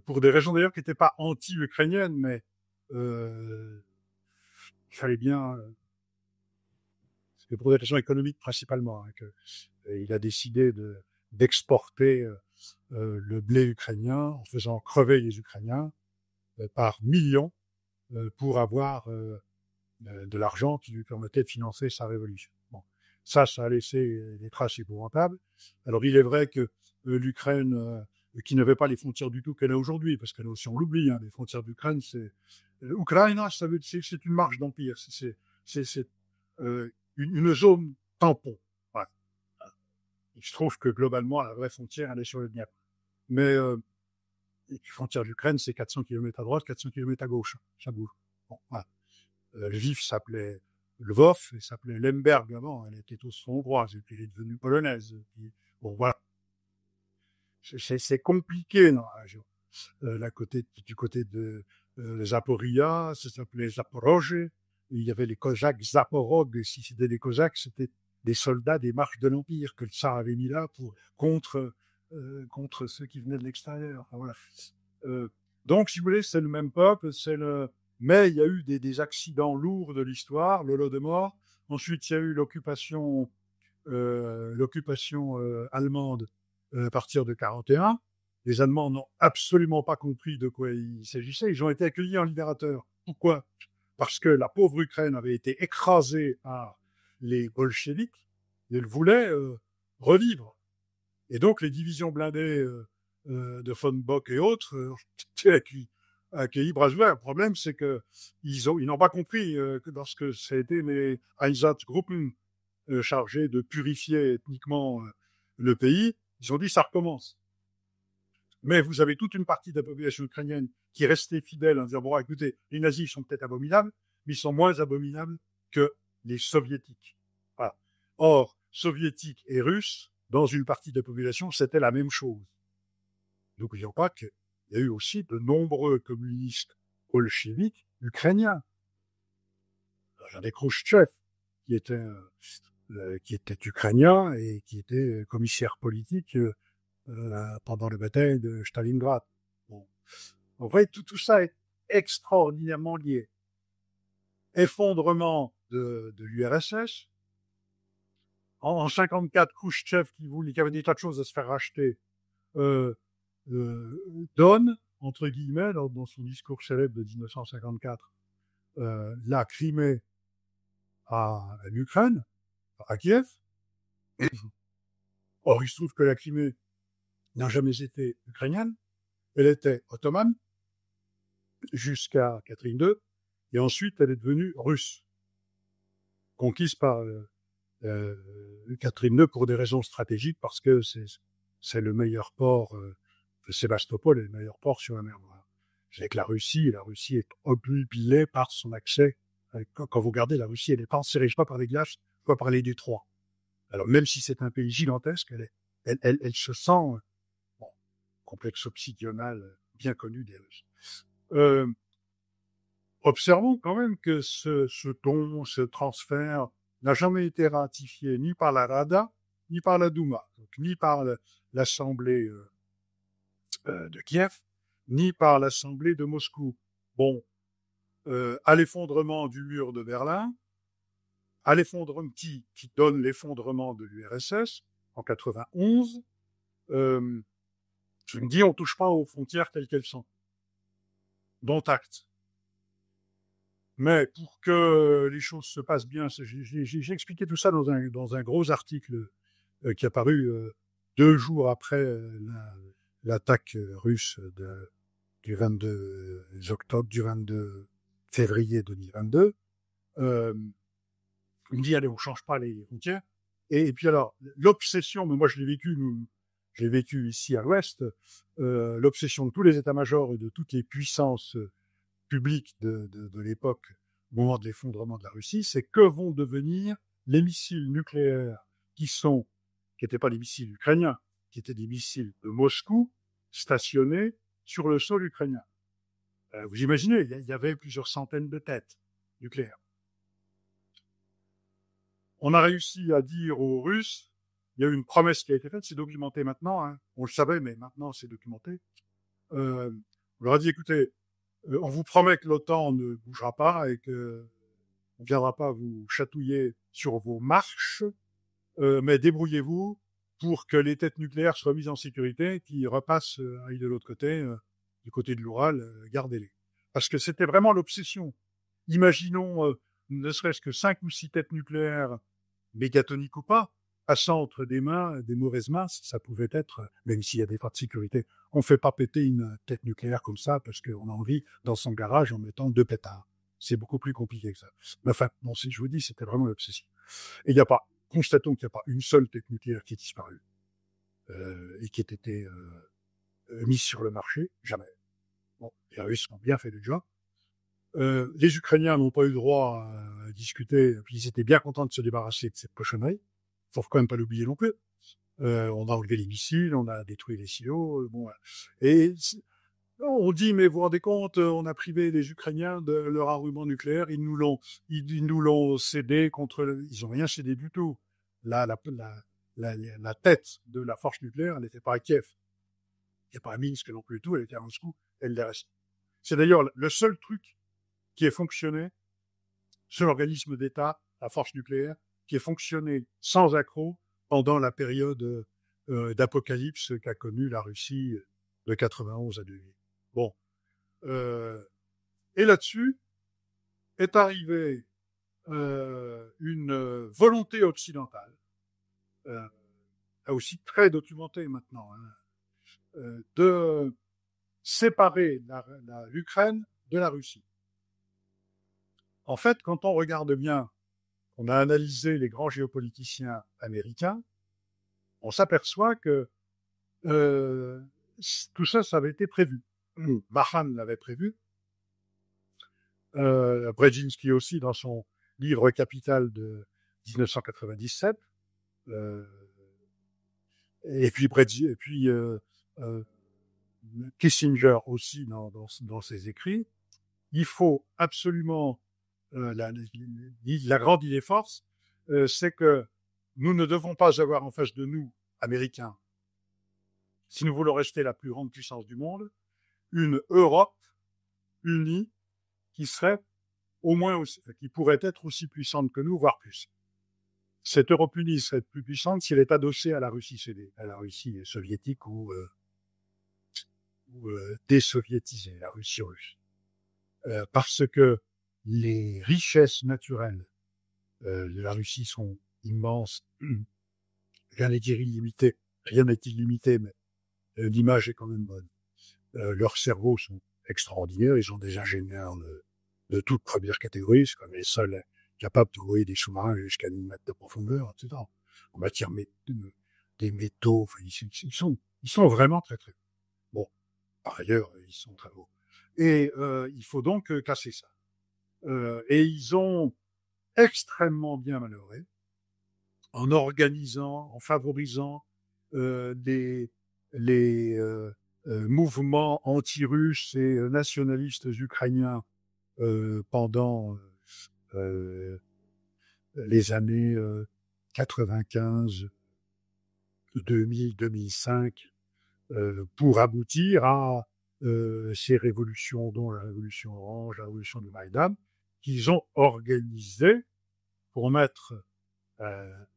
pour des raisons d'ailleurs qui n'étaient pas anti-ukrainiennes, mais il fallait bien... c'est pour des raisons économiques principalement, il a décidé d'exporter le blé ukrainien en faisant crever les Ukrainiens par millions pour avoir de l'argent qui lui permettait de financer sa révolution. Bon. Ça a laissé des traces épouvantables. Alors il est vrai que l'Ukraine, qui n'avait pas les frontières du tout qu'elle a aujourd'hui, parce que là aussi on l'oublie, les frontières d'Ukraine, c'est... Ukraine, c'est une marche d'empire, c'est une zone tampon. Ouais. Il se trouve que globalement, la vraie frontière, elle est sur le Dniepr. Mais les frontières d'Ukraine, c'est 400 km à droite, 400 km à gauche. Ça bouge. Bon, voilà. Lviv s'appelait Lvov, elle s'appelait Lemberg avant, elle était au front hongroise, et puis elle est devenue polonaise. Puis, bon, voilà. C'est compliqué dans la région. Du côté de Zaporia, ça s'appelait Zaporozhye. Il y avait les Cosaques Zaporog. Si c'était des Cosaques, c'était des soldats des marches de l'Empire que le tsar avait mis là contre ceux qui venaient de l'extérieur. Enfin, voilà. Donc, si vous voulez, c'est le même peuple, mais il y a eu des accidents lourds de l'histoire, l'Holodomor. Ensuite, il y a eu l'occupation allemande à partir de 1941. Les Allemands n'ont absolument pas compris de quoi il s'agissait. Ils ont été accueillis en libérateurs. Pourquoi ? Parce que la pauvre Ukraine avait été écrasée par les bolcheviks. Ils voulaient revivre. Et donc, les divisions blindées de von Bock et autres étaient accueillis bras ouverts. Le problème, c'est que ils n'ont pas compris que lorsque ça a été les Einsatzgruppen chargés de purifier ethniquement le pays, ils ont dit ça recommence. Mais vous avez toute une partie de la population ukrainienne qui est restée fidèle en disant bon, écoutez, les nazis sont peut-être abominables, mais ils sont moins abominables que les soviétiques. Voilà. Or, soviétiques et russes, dans une partie de la population, c'était la même chose. N'oublions pas qu'il y a eu aussi de nombreux communistes bolcheviques ukrainiens. Regardez Khrouchtchev, qui était ukrainien et qui était commissaire politique pendant la bataille de Stalingrad. Bon. En vrai, tout ça est extraordinairement lié. Effondrement de l'URSS. En 54, Khrouchtchev, qui avait des tas de choses à se faire racheter, donne, entre guillemets, dans son discours célèbre de 1954, la Crimée à l'Ukraine, à Kiev. Or, il se trouve que la Crimée n'a jamais été ukrainienne. Elle était ottomane jusqu'à Catherine II, et ensuite elle est devenue russe, conquise par Catherine II pour des raisons stratégiques, parce que c'est le meilleur port, Sébastopol est le meilleur port sur la mer Noire. C'est que la Russie est obnubilée par son accès. Quand vous regardez, la Russie, elle n'est pas enserrée soit par les glaces, soit par les détroits. Alors, même si c'est un pays gigantesque, elle se sent, bon, complexe obsidional bien connu des Russes. Observons quand même que ce transfert n'a jamais été ratifié ni par la Rada, ni par la Douma, donc ni par l'Assemblée de Kiev, ni par l'Assemblée de Moscou. Bon, à l'effondrement du mur de Berlin, à l'effondrement qui donne l'effondrement de l'URSS en 91, je me dis on touche pas aux frontières telles qu'elles sont. Dont acte. Mais pour que les choses se passent bien, j'ai expliqué tout ça dans un gros article qui est apparu 2 jours après l'attaque russe du 22 février 2022. Il me dit, allez, on change pas les frontières. Et puis alors, l'obsession, mais moi je l'ai vécu ici à l'Ouest, l'obsession de tous les états-majors et de toutes les puissances publiques de l'époque, au moment de l'effondrement de la Russie, c'est que vont devenir les missiles nucléaires qui n'étaient pas des missiles ukrainiens, qui étaient des missiles de Moscou, stationnés sur le sol ukrainien. Vous imaginez, il y avait plusieurs centaines de têtes nucléaires. On a réussi à dire aux Russes, il y a eu une promesse qui a été faite, c'est documenté maintenant, hein. On le savait, mais maintenant c'est documenté. On leur a dit, écoutez, on vous promet que l'OTAN ne bougera pas et que on viendra pas vous chatouiller sur vos marches, mais débrouillez-vous pour que les têtes nucléaires soient mises en sécurité, qui repassent de l'autre côté, du côté de l'Oural, gardez-les. Parce que c'était vraiment l'obsession. Imaginons, ne serait-ce que 5 ou 6 têtes nucléaires, mégatoniques ou pas, passant entre des mauvaises mains, ça pouvait être, même s'il y a des failles de sécurité, on fait pas péter une tête nucléaire comme ça parce qu'on a envie dans son garage en mettant 2 pétards. C'est beaucoup plus compliqué que ça. Mais enfin, bon, je vous dis, c'était vraiment l'obsession. Et constatons qu'il n'y a pas une seule tête nucléaire qui est disparue, et qui ait été mise sur le marché, jamais. Bon, les Russes ont bien fait le job. Les Ukrainiens n'ont pas eu le droit à discuter, puis ils étaient bien contents de se débarrasser de cette cochonnerie. Faut quand même pas l'oublier non plus. On a enlevé les missiles, on a détruit les silos, bon. Et on dit, mais vous vous rendez compte, on a privé les Ukrainiens de leur armement nucléaire, ils nous l'ont cédé ils ont rien cédé du tout. La tête de la force nucléaire, elle n'était pas à Kiev. Il n'y a pas à Minsk non plus tout, elle était à Moscou, elle l'est restée. C'est d'ailleurs le seul truc qui ait fonctionné, ce organisme d'État, la force nucléaire, qui ait fonctionné sans accroc pendant la période d'apocalypse qu'a connue la Russie de 91 à 2000. Bon. Et là-dessus est arrivée une volonté occidentale, là aussi très documentée maintenant, hein, de séparer l'Ukraine de la Russie. En fait, quand on regarde bien, on a analysé les grands géopoliticiens américains, on s'aperçoit que tout ça, ça avait été prévu. Mahan l'avait prévu. Brzezinski aussi, dans son livre Capital de 1997. Et puis Kissinger aussi dans ses écrits. Il faut absolument la grande idée force, c'est que nous ne devons pas avoir en face de nous, Américains, si nous voulons rester la plus grande puissance du monde, une Europe unie qui serait qui pourrait être aussi puissante que nous, voire plus. Cette Europe unie serait plus puissante si elle est adossée à la Russie soviétique ou désoviétisée, la Russie russe. Parce que les richesses naturelles de la Russie sont immenses. Rien n'est illimité, mais l'image est quand même bonne. Leurs cerveaux sont extraordinaires, ils ont des ingénieurs de toute première catégorie, c'est comme les seuls capables de voyer des sous-marins jusqu'à 1000 mètres de profondeur, etc. En matière des métaux, enfin, ils sont vraiment très très beaux. Bon, par ailleurs, ils sont très beaux. Et il faut donc casser ça. Et ils ont extrêmement bien manœuvré en organisant, en favorisant les mouvements anti-russes et nationalistes ukrainiens pendant les années 95, 2000, 2005, pour aboutir à ces révolutions, dont la révolution orange, la révolution du Maïdan, qu'ils ont organisées pour mettre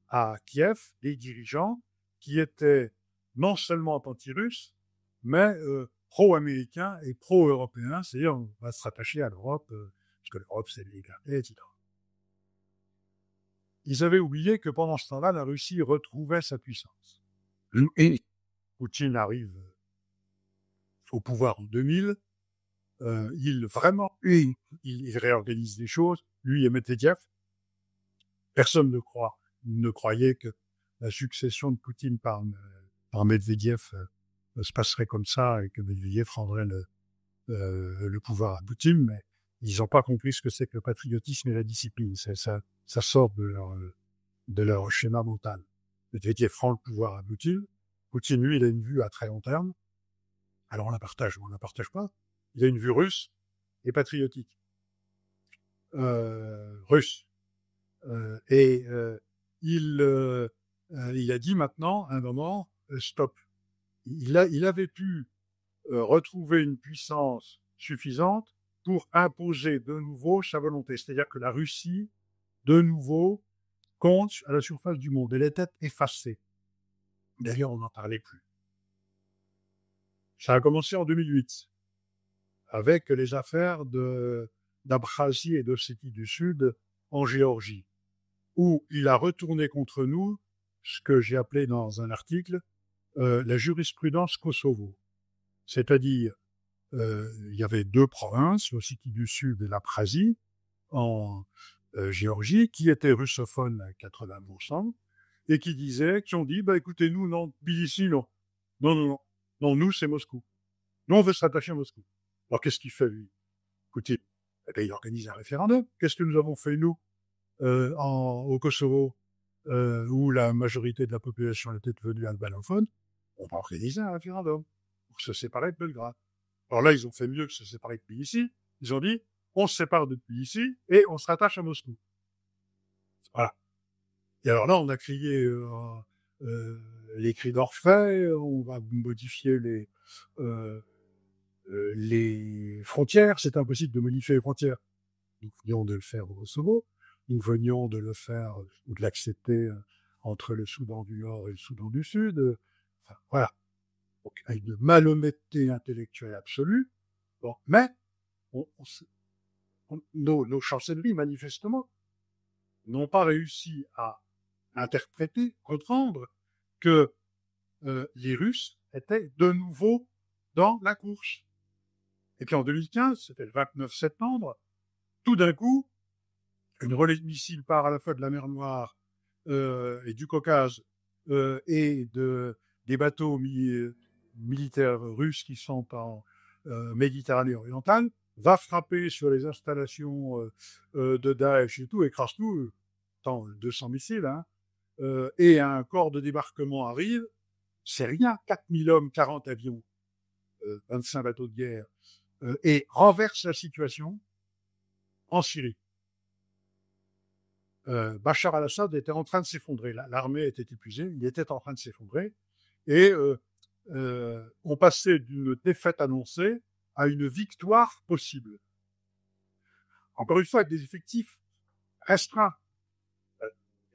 à Kiev des dirigeants qui étaient non seulement anti-russes, mais pro-américains et pro-européens, c'est-à-dire on va se rattacher à l'Europe, parce que l'Europe c'est les libertés, etc. Ils avaient oublié que pendant ce temps-là, la Russie retrouvait sa puissance. Et Poutine arrive au pouvoir en 2000, il réorganise les choses, lui et Medvedev. Personne ne croyait que la succession de Poutine par Medvedev se passerait comme ça et que Medvedev rendrait le pouvoir à Poutine, mais ils n'ont pas compris ce que c'est que le patriotisme et la discipline. Ça sort de leur schéma mental. Medvedev rend le pouvoir à Poutine. Poutine, lui, il a une vue à très long terme. Alors on la partage ou on la partage pas. Il a une vue russe et patriotique. Russe. Il a dit maintenant, à un moment, stop. Il avait pu retrouver une puissance suffisante pour imposer de nouveau sa volonté. C'est-à-dire que la Russie, de nouveau, compte à la surface du monde. Elle était effacée. D'ailleurs, on n'en parlait plus. Ça a commencé en 2008, avec les affaires d'Abkhazie et d'Ossétie du Sud en Géorgie, où il a retourné contre nous ce que j'ai appelé dans un article la jurisprudence Kosovo. C'est-à-dire, il y avait deux provinces, l'Ossétie du Sud et l'Abkhazie, en Géorgie, qui étaient russophones à 80%, et qui ont dit, écoutez, nous, non, Tbilissi, non, nous, c'est Moscou. Nous, on veut se rattacher à Moscou. Alors, qu'est-ce qu'il fait, lui? Écoutez, il organise un référendum. Qu'est-ce que nous avons fait, nous, au Kosovo, où la majorité de la population était devenue albanophone? On va organiser un référendum pour se séparer de Belgrade. Alors là, ils ont fait mieux que se séparer de Tbilissi. Ils ont dit, on se sépare de Tbilissi et on se rattache à Moscou. Voilà. Et alors là, on a crié les cris d'Orphée, on va modifier les frontières. C'est impossible de modifier les frontières. Nous venions de le faire au Kosovo. Nous venions de le faire ou de l'accepter entre le Soudan du Nord et le Soudan du Sud. Enfin, voilà. Donc, une malhonnêteté intellectuelle absolue. Bon, mais nos chancelleries, manifestement, n'ont pas réussi à interpréter, comprendre que les Russes étaient de nouveau dans la course. Et puis en 2015, c'était le 29 septembre, tout d'un coup, une relais de missiles part à la fois de la mer Noire et du Caucase et des bateaux militaires russes qui sont en Méditerranée orientale, va frapper sur les installations de Daesh et tout, écrase tout, 200 missiles, hein, et un corps de débarquement arrive, c'est rien, 4000 hommes, 40 avions, 25 bateaux de guerre, et renverse la situation en Syrie. Bachar al-Assad était en train de s'effondrer. L'armée était épuisée, il était en train de s'effondrer, et on passait d'une défaite annoncée à une victoire possible. Encore une fois, avec des effectifs restreints.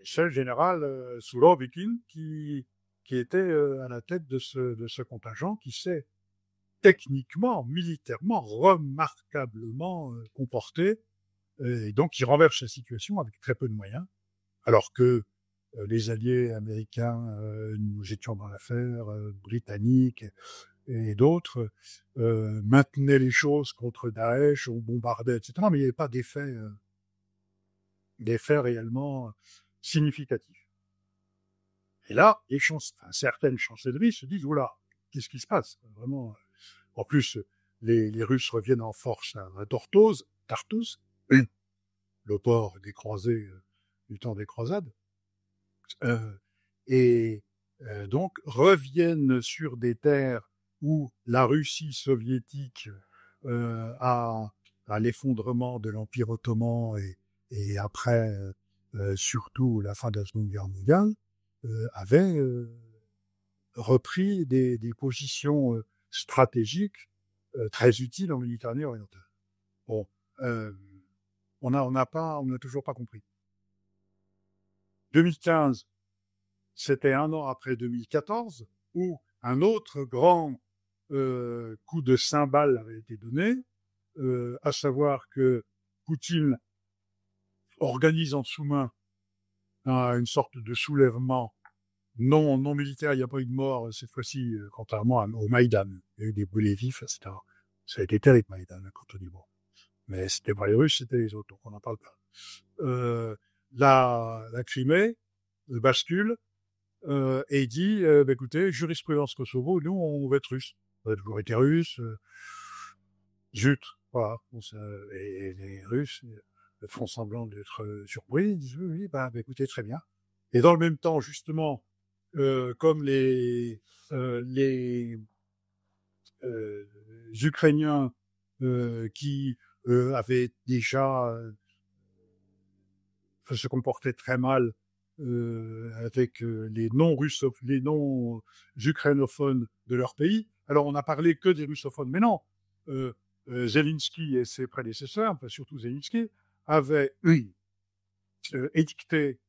C'est le général Sourovikin qui était à la tête de ce contingent qui s'est techniquement, militairement, remarquablement comporté, et donc qui renverse la situation avec très peu de moyens, alors que les alliés américains, nous étions dans l'affaire, britanniques et d'autres, maintenaient les choses contre Daesh, on bombardait, etc., mais il n'y avait pas d'effet réellement significatif. Et là, certaines chancelleries se disent, oula, qu'est-ce qui se passe? Vraiment. En plus, les Russes reviennent en force à Tartus, le port des croisés du temps des croisades, et donc reviennent sur des terres où la Russie soviétique à l'effondrement de l'Empire ottoman et après surtout la fin de la Seconde Guerre mondiale avait repris des positions stratégiques très utiles en Méditerranée orientale. Bon, on n'a toujours pas compris. 2015, c'était un an après 2014, où un autre grand coup de cymbale avait été donné, à savoir que Poutine organise en sous-main une sorte de soulèvement non militaire. Il n'y a pas eu de mort cette fois-ci, contrairement au Maïdan. Il y a eu des brûlés vifs, etc. Ça a été terrible, Maïdan, quand on dit bon. Mais c'était pas les Russes, c'était les autres, donc on n'en parle pas. La Crimée bascule et dit, écoutez, jurisprudence Kosovo, nous, on va être russes. On a toujours été russes. Zut, voilà. Et les Russes font semblant d'être surpris, ils disent oui, écoutez, très bien. Et dans le même temps, justement, comme les Ukrainiens qui avaient déjà se comportaient très mal avec les non-ukrainophones de leur pays. Alors, on n'a parlé que des russophones, mais non. Zelensky et ses prédécesseurs, enfin, surtout Zelensky, avaient édicté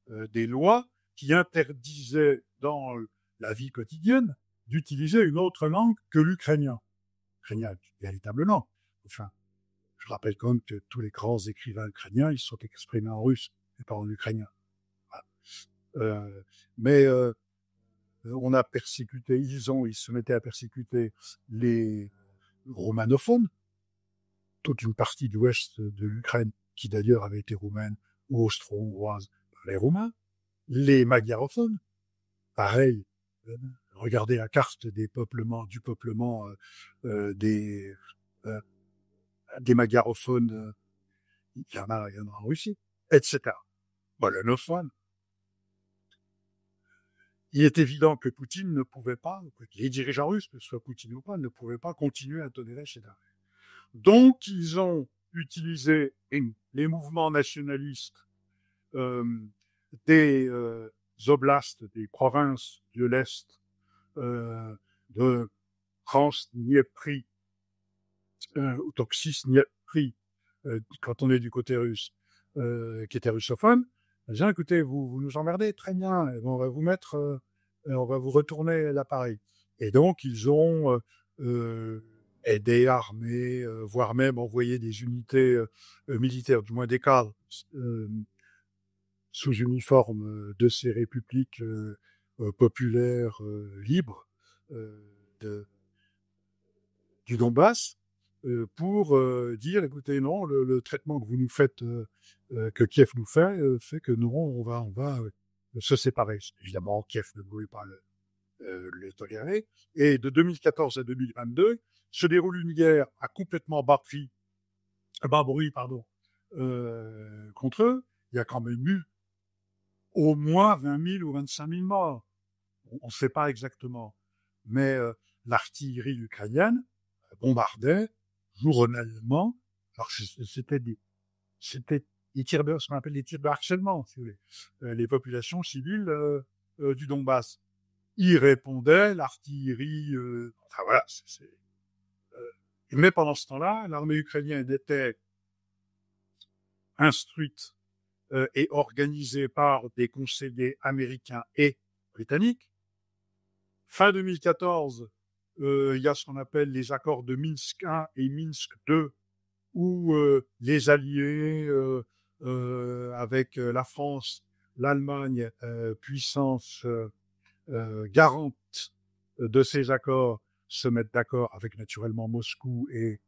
des lois qui interdisaient dans la vie quotidienne d'utiliser une autre langue que l'ukrainien. L'ukrainien est une véritable langue. Enfin, je rappelle quand même que tous les grands écrivains ukrainiens, ils sont exprimés en russe et pas en ukrainien. Voilà. Mais on a persécuté, ils se mettaient à persécuter les romanophones, toute une partie de l'ouest de l'Ukraine, qui d'ailleurs avait été roumaine ou austro-hongroise par les Roumains, les magyarophones, pareil. Regardez la carte du peuplement des magyarophones, il y en a en Russie, etc. Polonophones. Il est évident que Poutine ne pouvait pas, les dirigeants russes, que ce soit Poutine ou pas, ne pouvaient pas continuer à tolérer ces affaires. Donc, ils ont utilisé les mouvements nationalistes des oblasts, des provinces de l'Est, de Transnieprie, ou Cisnieprie, quand on est du côté russe, qui était russophone. Bien, écoutez, vous nous emmerdez, très bien, on va vous mettre, on va vous retourner l'appareil. Et donc, ils ont aidé, armé, voire même envoyé des unités militaires, du moins des cadres, sous uniforme de ces républiques populaires libres du Donbass, pour dire, écoutez, non, le traitement que vous nous faites, que Kiev nous fait que nous, on va se séparer. Évidemment, Kiev ne voulait pas le tolérer. Et de 2014 à 2022, se déroule une guerre à complètement bas bruit, contre eux. Il y a quand même eu au moins 20 000 ou 25 000 morts. On ne sait pas exactement. Mais l'artillerie ukrainienne bombardait journalièrement. Alors, c'était des tirs ce qu'on appelle des tirs de harcèlement, si vous voulez. Les populations civiles du Donbass. Ils répondaient, l'artillerie... enfin, voilà. Mais pendant ce temps-là, l'armée ukrainienne était instruite et organisée par des conseillers américains et britanniques. Fin 2014, il y a ce qu'on appelle les accords de Minsk I et Minsk II, où les alliés, avec la France, l'Allemagne, puissance garante de ces accords, se mettent d'accord avec naturellement Moscou et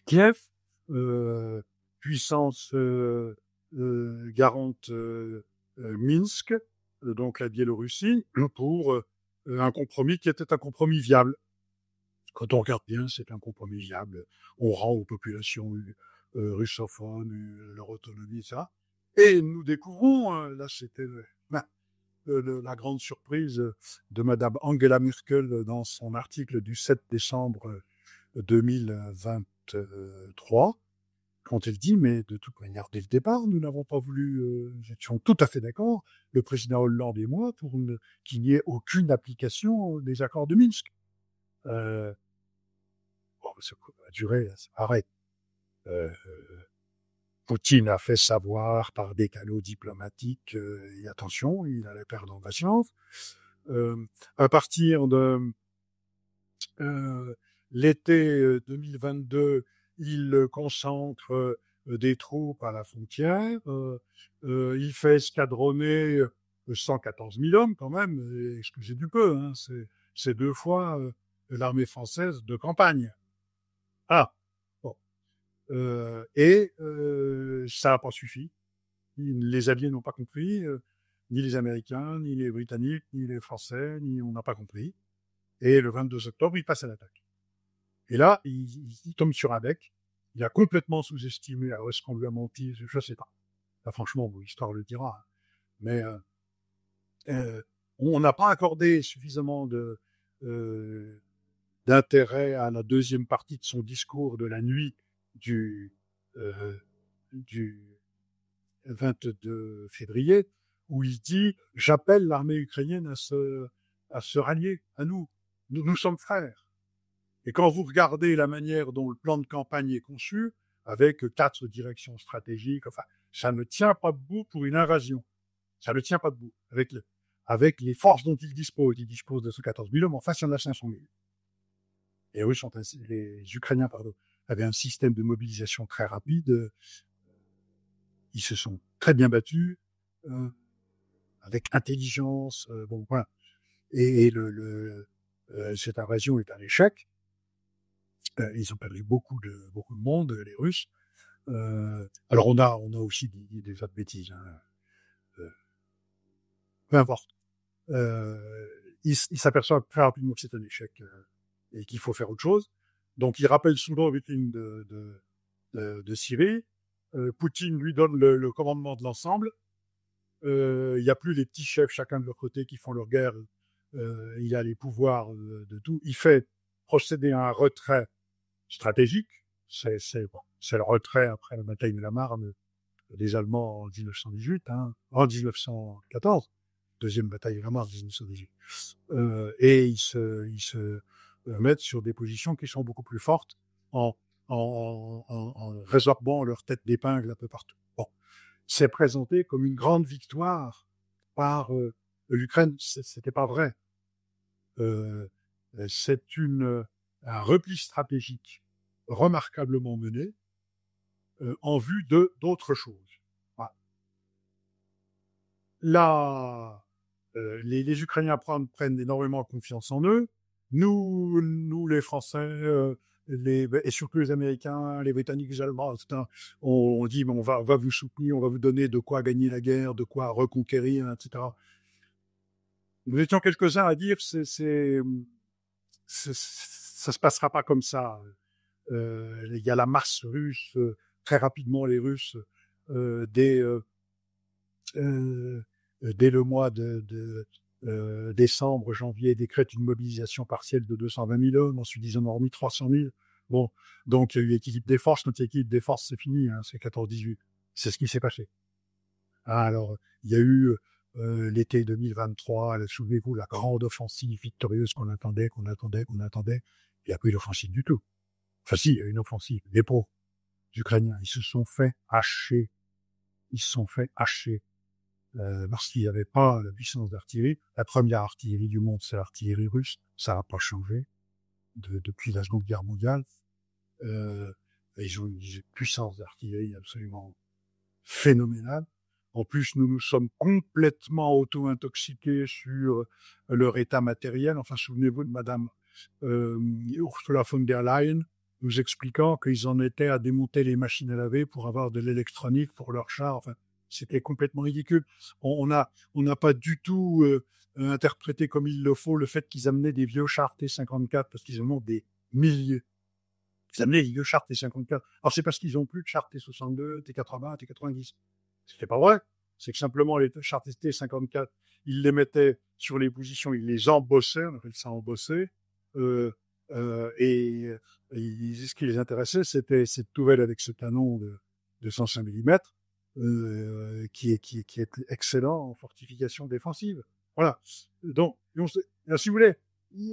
Kiev, puissance garante Minsk, donc la Biélorussie, pour un compromis qui était un compromis viable. Quand on regarde bien, c'est un compromis viable. On rend aux populations russophones leur autonomie, ça. Et nous découvrons, là c'était la grande surprise de Madame Angela Merkel dans son article du 7 décembre 2023, quand elle dit, mais de toute manière, dès le départ, nous n'avons pas voulu, nous étions tout à fait d'accord, le président Hollande et moi, pour qu'il n'y ait aucune application des accords de Minsk. Bon, ça a duré, c'est pareil. Poutine a fait savoir par des canaux diplomatiques, et attention, il allait perdre en patience. À partir de l'été 2022, il concentre des troupes à la frontière. Il fait escadronner 114 000 hommes quand même. Excusez du peu, hein, c'est 2 fois l'armée française de campagne. Ah, bon. Ça n'a pas suffi. Les Alliés n'ont pas compris, ni les Américains, ni les Britanniques, ni les Français, on n'a pas compris. Et le 22 octobre, il passe à l'attaque. Et là, il tombe sur un bec. Il a complètement sous-estimé. Alors, est-ce qu'on lui a menti? Je ne sais pas. Là, franchement, l'histoire le dira. Hein. Mais on n'a pas accordé suffisamment d'intérêt à la deuxième partie de son discours de la nuit du 22 février, où il dit « J'appelle l'armée ukrainienne à se rallier à nous. Nous sommes frères. » Et quand vous regardez la manière dont le plan de campagne est conçu, avec 4 directions stratégiques, enfin, ça ne tient pas debout pour une invasion. Ça ne tient pas debout. Avec les forces dont il dispose de 114 000 hommes, en face, il y en a 500 000. Et eux, les Ukrainiens, avaient un système de mobilisation très rapide. Ils se sont très bien battus, avec intelligence, bon, voilà. Et cette invasion est un échec. Ils ont perdu beaucoup de monde, les Russes. Alors on a aussi dit des autres bêtises. Hein. Peu importe. Ils s'aperçoivent très rapidement que c'est un échec et qu'il faut faire autre chose. Donc il rappelle Soudan de Syrie. Poutine lui donne le commandement de l'ensemble. Il n'y a plus les petits chefs chacun de leur côté qui font leur guerre. Il a les pouvoirs de tout. Il fait procéder à un retrait stratégique. C'est le retrait après la bataille de la Marne des Allemands en 1918, hein, en 1914. Deuxième bataille de la Marne en 1918. Et ils se mettent sur des positions qui sont beaucoup plus fortes en résorbant leur tête d'épingle un peu partout. Bon. C'est présenté comme une grande victoire par l'Ukraine. C'était pas vrai. C'est un repli stratégique remarquablement mené en vue d'autres choses. Voilà. Là, les Ukrainiens prennent énormément confiance en eux. Nous les Français, et surtout les Américains, les Britanniques, les Allemands, etc., on dit on va vous soutenir, on va vous donner de quoi gagner la guerre, de quoi reconquérir, etc. Nous étions quelques-uns à dire ça se passera pas comme ça. Il y a la masse russe, très rapidement les Russes, dès le mois de décembre, janvier, décrètent une mobilisation partielle de 220 000 hommes, ensuite ils en ont remis 300 000. Bon, donc il y a eu équilibre des forces, notre équilibre des forces c'est fini, hein, c'est 14-18. C'est ce qui s'est passé. Alors, il y a eu l'été 2023, souvenez-vous, la grande offensive victorieuse qu'on attendait, il n'y a pas eu d'offensive du tout. Enfin si, il y a eu une offensive. Les pauvres Ukrainiens, ils se sont fait hacher. Parce qu'il n'y avait pas la puissance d'artillerie. La première artillerie du monde, c'est l'artillerie russe. Ça n'a pas changé depuis la Seconde Guerre mondiale. Ils ont une puissance d'artillerie absolument phénoménale. En plus, nous nous sommes complètement auto-intoxiqués sur leur état matériel. Enfin, souvenez-vous de Madame Ursula von der Leyen nous expliquant qu'ils en étaient à démonter les machines à laver pour avoir de l'électronique pour leurs chars. Enfin, c'était complètement ridicule. On n'a pas du tout interprété comme il le faut le fait qu'ils amenaient des vieux chars T-54 parce qu'ils en ont des milliers. Ils amenaient les vieux chars T-54. Alors, c'est parce qu'ils ont plus de chars T-62, T-80, T-90. C'était pas vrai. C'est que simplement, les chars T-54, ils les mettaient sur les positions, ils les embossaient, on appelle ça embosser, et ce qui les intéressait, c'était cette nouvelle avec ce canon de 105 mm, qui est excellent en fortification défensive. Voilà. Donc, si vous voulez,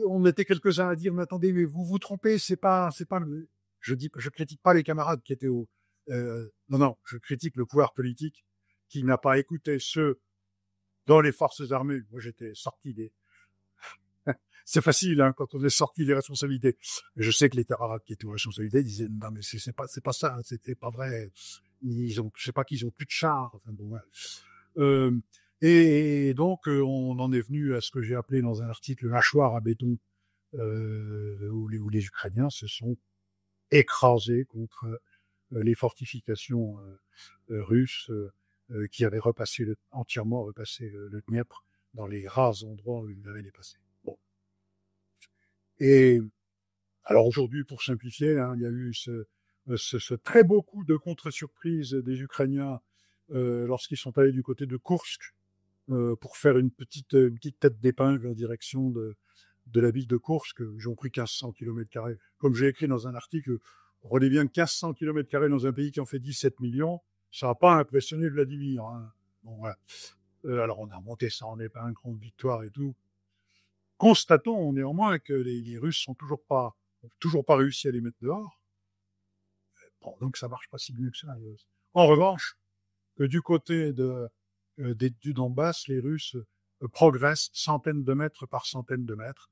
on était quelques-uns à dire, mais attendez, mais vous vous trompez, c'est pas je critique pas les camarades qui étaient non, je critique le pouvoir politique qui n'a pas écouté ceux dans les forces armées. Moi, j'étais sorti c'est facile, hein, quand on est sorti des responsabilités. Je sais que les camarades qui étaient aux responsabilités disaient, non, mais c'est pas ça, hein, c'était pas vrai. Je sais pas qu'ils ont plus de chars. Enfin, bon, ouais. Et donc, on en est venu à ce que j'ai appelé dans un article le hachoir à béton, où les Ukrainiens se sont écrasés contre les fortifications russes qui avaient entièrement repassé le Dniepr dans les rares endroits où ils l'avaient dépassé. Bon. Et alors aujourd'hui, pour simplifier, hein, il y a eu ce très beau coup de contre-surprise des Ukrainiens lorsqu'ils sont allés du côté de Koursk pour faire une petite tête d'épingle en direction de la ville de Koursk. Ils ont pris 1500 km². Comme j'ai écrit dans un article, regardez bien 1500 km² dans un pays qui en fait 17 millions, ça n'a pas impressionné Vladimir. Hein. Bon, voilà. Alors on a monté ça en épingle, grande victoire et tout. Constatons néanmoins que les Russes sont toujours pas réussi à les mettre dehors. Bon, donc ça marche pas si bien que ça. En revanche, que du côté du Donbass, les Russes progressent centaines de mètres par centaines de mètres,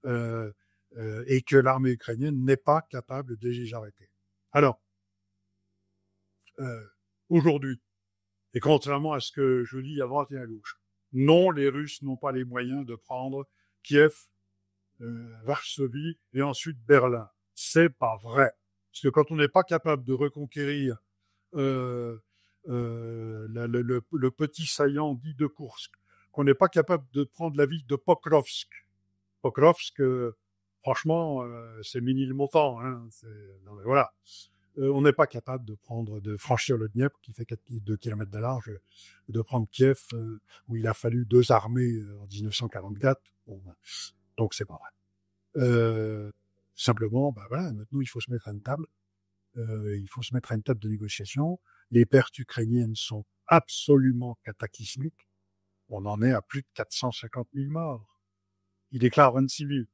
et que l'armée ukrainienne n'est pas capable de les arrêter. Alors, aujourd'hui, et contrairement à ce que je lis à droite et à gauche, non, les Russes n'ont pas les moyens de prendre Kiev, Varsovie et ensuite Berlin. C'est pas vrai. Parce que quand on n'est pas capable de reconquérir le petit saillant dit de Koursk, qu'on n'est pas capable de prendre la ville de Pokrovsk. Pokrovsk, franchement, c'est Ménilmontant. Hein, non, mais voilà. On n'est pas capable de franchir le Dniepr, qui fait 2 km de large, de prendre Kiev, où il a fallu 2 armées en 1944. Bon, donc c'est pas vrai. Simplement, bah voilà, maintenant il faut se mettre à une table. Il faut se mettre à une table de négociation. Les pertes ukrainiennes sont absolument cataclysmiques. On en est à plus de 450 000 morts. Ils déclarent 26 000.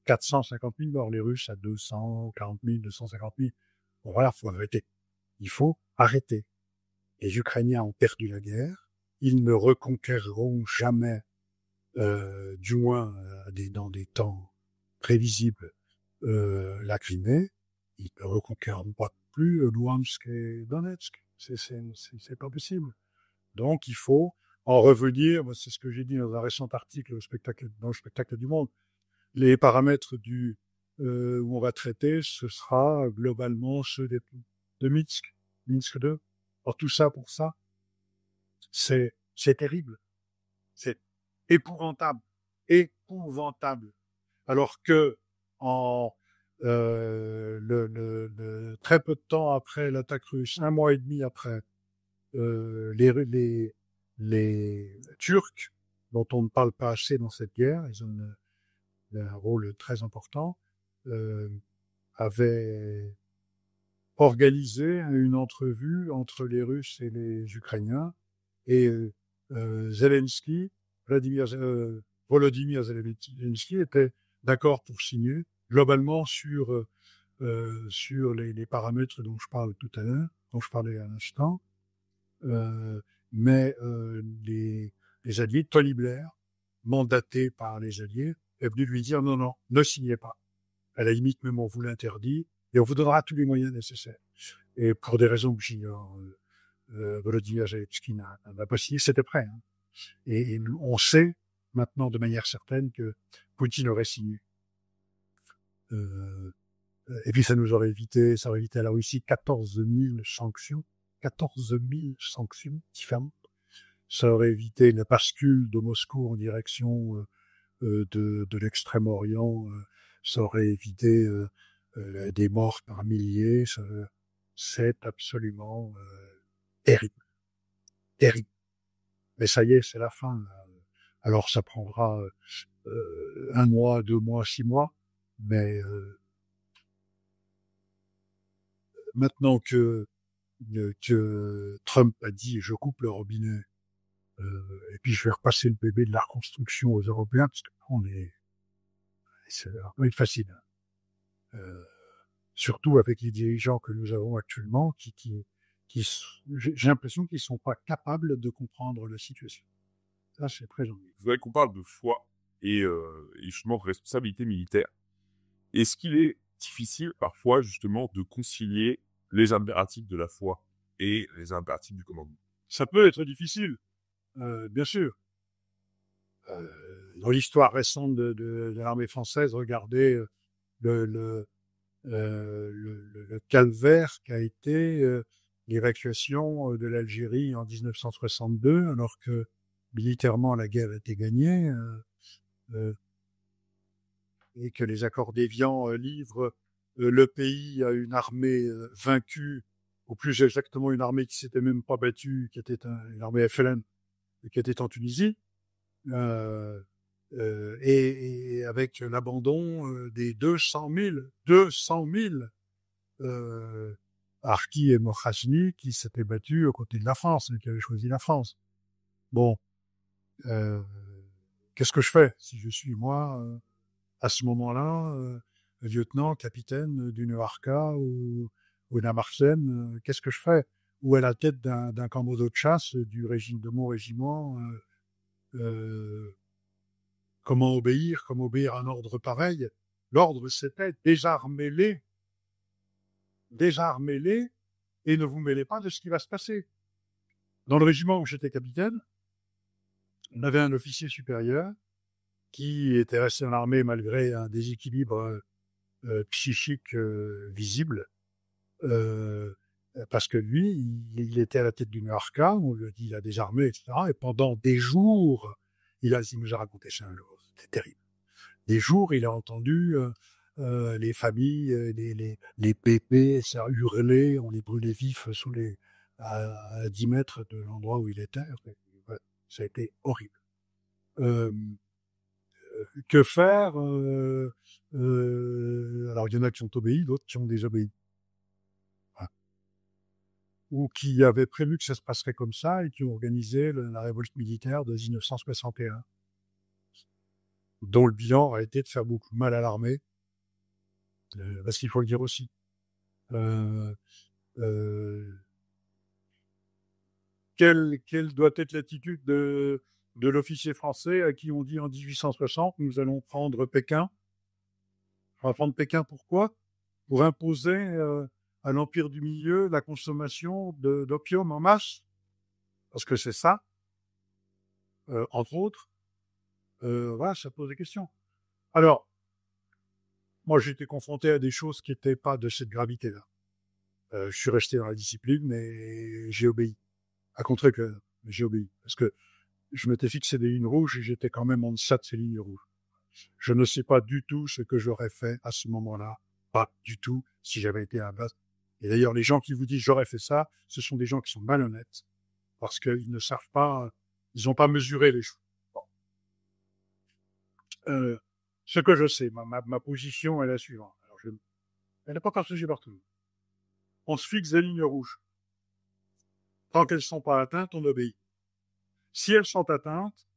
450 000 morts. Les Russes à 240 000, 250 000. Bon, voilà, faut arrêter. Il faut arrêter. Les Ukrainiens ont perdu la guerre. Ils ne reconquerront jamais, du moins dans des temps prévisibles, la Crimée. Ils ne reconquerront pas plus Luhansk et Donetsk. C'est pas possible. Donc, il faut en revenir. Moi, c'est ce que j'ai dit dans un récent article dans le spectacle du Monde. Les paramètres où on va traiter, ce sera globalement ceux de Minsk 2. Alors, tout ça pour ça, c'est terrible. C'est épouvantable. Alors que très peu de temps après l'attaque russe, 1 mois et demi après, les Turcs, dont on ne parle pas assez dans cette guerre, ils ont un rôle très important, avaient organisé une entrevue entre les Russes et les Ukrainiens, et Volodymyr Zelensky était d'accord pour signer globalement sur les paramètres dont je parlais à l'instant, mais les alliés, Tony Blair, mandaté par les alliés, est venu lui dire non, ne signez pas. À la limite, même on vous l'interdit et on vous donnera tous les moyens nécessaires. Et pour des raisons que j'ignore, Volodymyr Zelensky n'a pas signé, c'était prêt. Hein. Et on sait maintenant de manière certaine que Poutine aurait signé. Et puis ça aurait évité à la Russie 14 000 sanctions différentes. Ça aurait évité la bascule de Moscou en direction de l'extrême-orient. ça aurait évité des morts par milliers. C'est absolument terrible, terrible. Mais ça y est, c'est la fin, là. Alors ça prendra 1 mois, 2 mois, 6 mois, mais maintenant que Trump a dit je coupe le robinet et puis je vais repasser le bébé de la reconstruction aux Européens, parce que ça va être facile. Surtout avec les dirigeants que nous avons actuellement, j'ai l'impression qu'ils sont pas capables de comprendre la situation. Ça, c'est très ennuyeux. Vous voudrais qu'on parle de foi et justement responsabilité militaire. Est-ce qu'il est difficile parfois justement de concilier les impératifs de la foi et les impératifs du commandement? Ça peut être difficile, bien sûr. Dans l'histoire récente de l'armée française, regardez le calvaire qu'a été l'évacuation de l'Algérie en 1962, alors que militairement la guerre était gagnée et que les accords d'Évian livrent le pays à une armée vaincue, ou plus exactement une armée qui s'était même pas battue, qui était une armée FLN, qui était en Tunisie, et avec l'abandon des 200 000 harkis et moghaznis qui s'étaient battus aux côtés de la France et qui avaient choisi la France. Bon, qu'est-ce que je fais si je suis, moi, à ce moment-là, lieutenant, capitaine d'une Harka ou d'un Marsen, qu'est-ce que je fais? Ou à la tête d'un commando de chasse de mon régiment, comment obéir à un ordre pareil? L'ordre, c'était désarmez-les et ne vous mêlez pas de ce qui va se passer. Dans le régiment où j'étais capitaine, on avait un officier supérieur qui était resté dans l'armée malgré un déséquilibre psychique visible, parce que lui, il était à la tête d'une Harka, on lui a dit il a désarmé, etc. Et pendant des jours, il nous a raconté ça un jour, c'était terrible. Des jours, il a entendu les familles, les bébés, ça hurler, on les brûlait vifs à 10 mètres de l'endroit où il était. Ouais, ça a été horrible. Que faire alors, il y en a qui ont obéi, d'autres qui ont désobéi. Ouais. Ou qui avaient prévu que ça se passerait comme ça et qui ont organisé la révolte militaire de 1961, dont le bilan a été de faire beaucoup de mal à l'armée, parce qu'il faut le dire aussi. Quelle doit être l'attitude de l'officier français à qui on dit en 1860, nous allons prendre Pékin? On va prendre Pékin pourquoi? Pour imposer à l'Empire du Milieu la consommation d'opium en masse? Parce que c'est ça, entre autres. Voilà, ça pose des questions. Alors, moi, j'ai été confronté à des choses qui n'étaient pas de cette gravité-là. Je suis resté dans la discipline, mais j'ai obéi. À contre-cœur, mais j'ai obéi. Parce que je m'étais fixé des lignes rouges et j'étais quand même en deçà de ces lignes rouges. Je ne sais pas du tout ce que j'aurais fait à ce moment-là. Pas du tout, si j'avais été à la base. Et d'ailleurs, les gens qui vous disent j'aurais fait ça, ce sont des gens qui sont malhonnêtes. Parce qu'ils ne savent pas, ils n'ont pas mesuré les choses. Bon. Ce que je sais, ma position est la suivante. Alors, elle n'est pas partagée par tout le monde. On se fixe des lignes rouges. Tant qu'elles ne sont pas atteintes, on obéit. Si elles sont atteintes,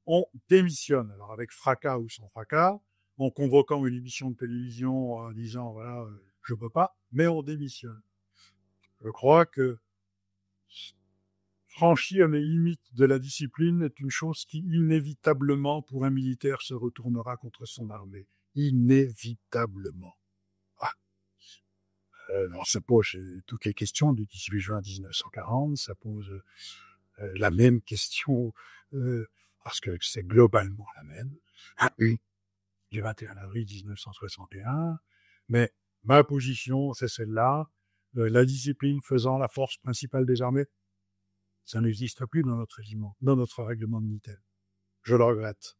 on démissionne. Alors, avec fracas ou sans fracas, en convoquant une émission de télévision en disant, voilà, je peux pas, mais on démissionne. Je crois que franchir les limites de la discipline est une chose qui, inévitablement, pour un militaire, se retournera contre son armée. Inévitablement. Ah. Alors, ça pose toutes les questions du 18 juin 1940, ça pose la même question, parce que c'est globalement la même, du 21 avril 1961, mais ma position, c'est celle-là, la discipline faisant la force principale des armées, ça n'existe plus dans notre régiment, dans notre règlement militaire. Je le regrette.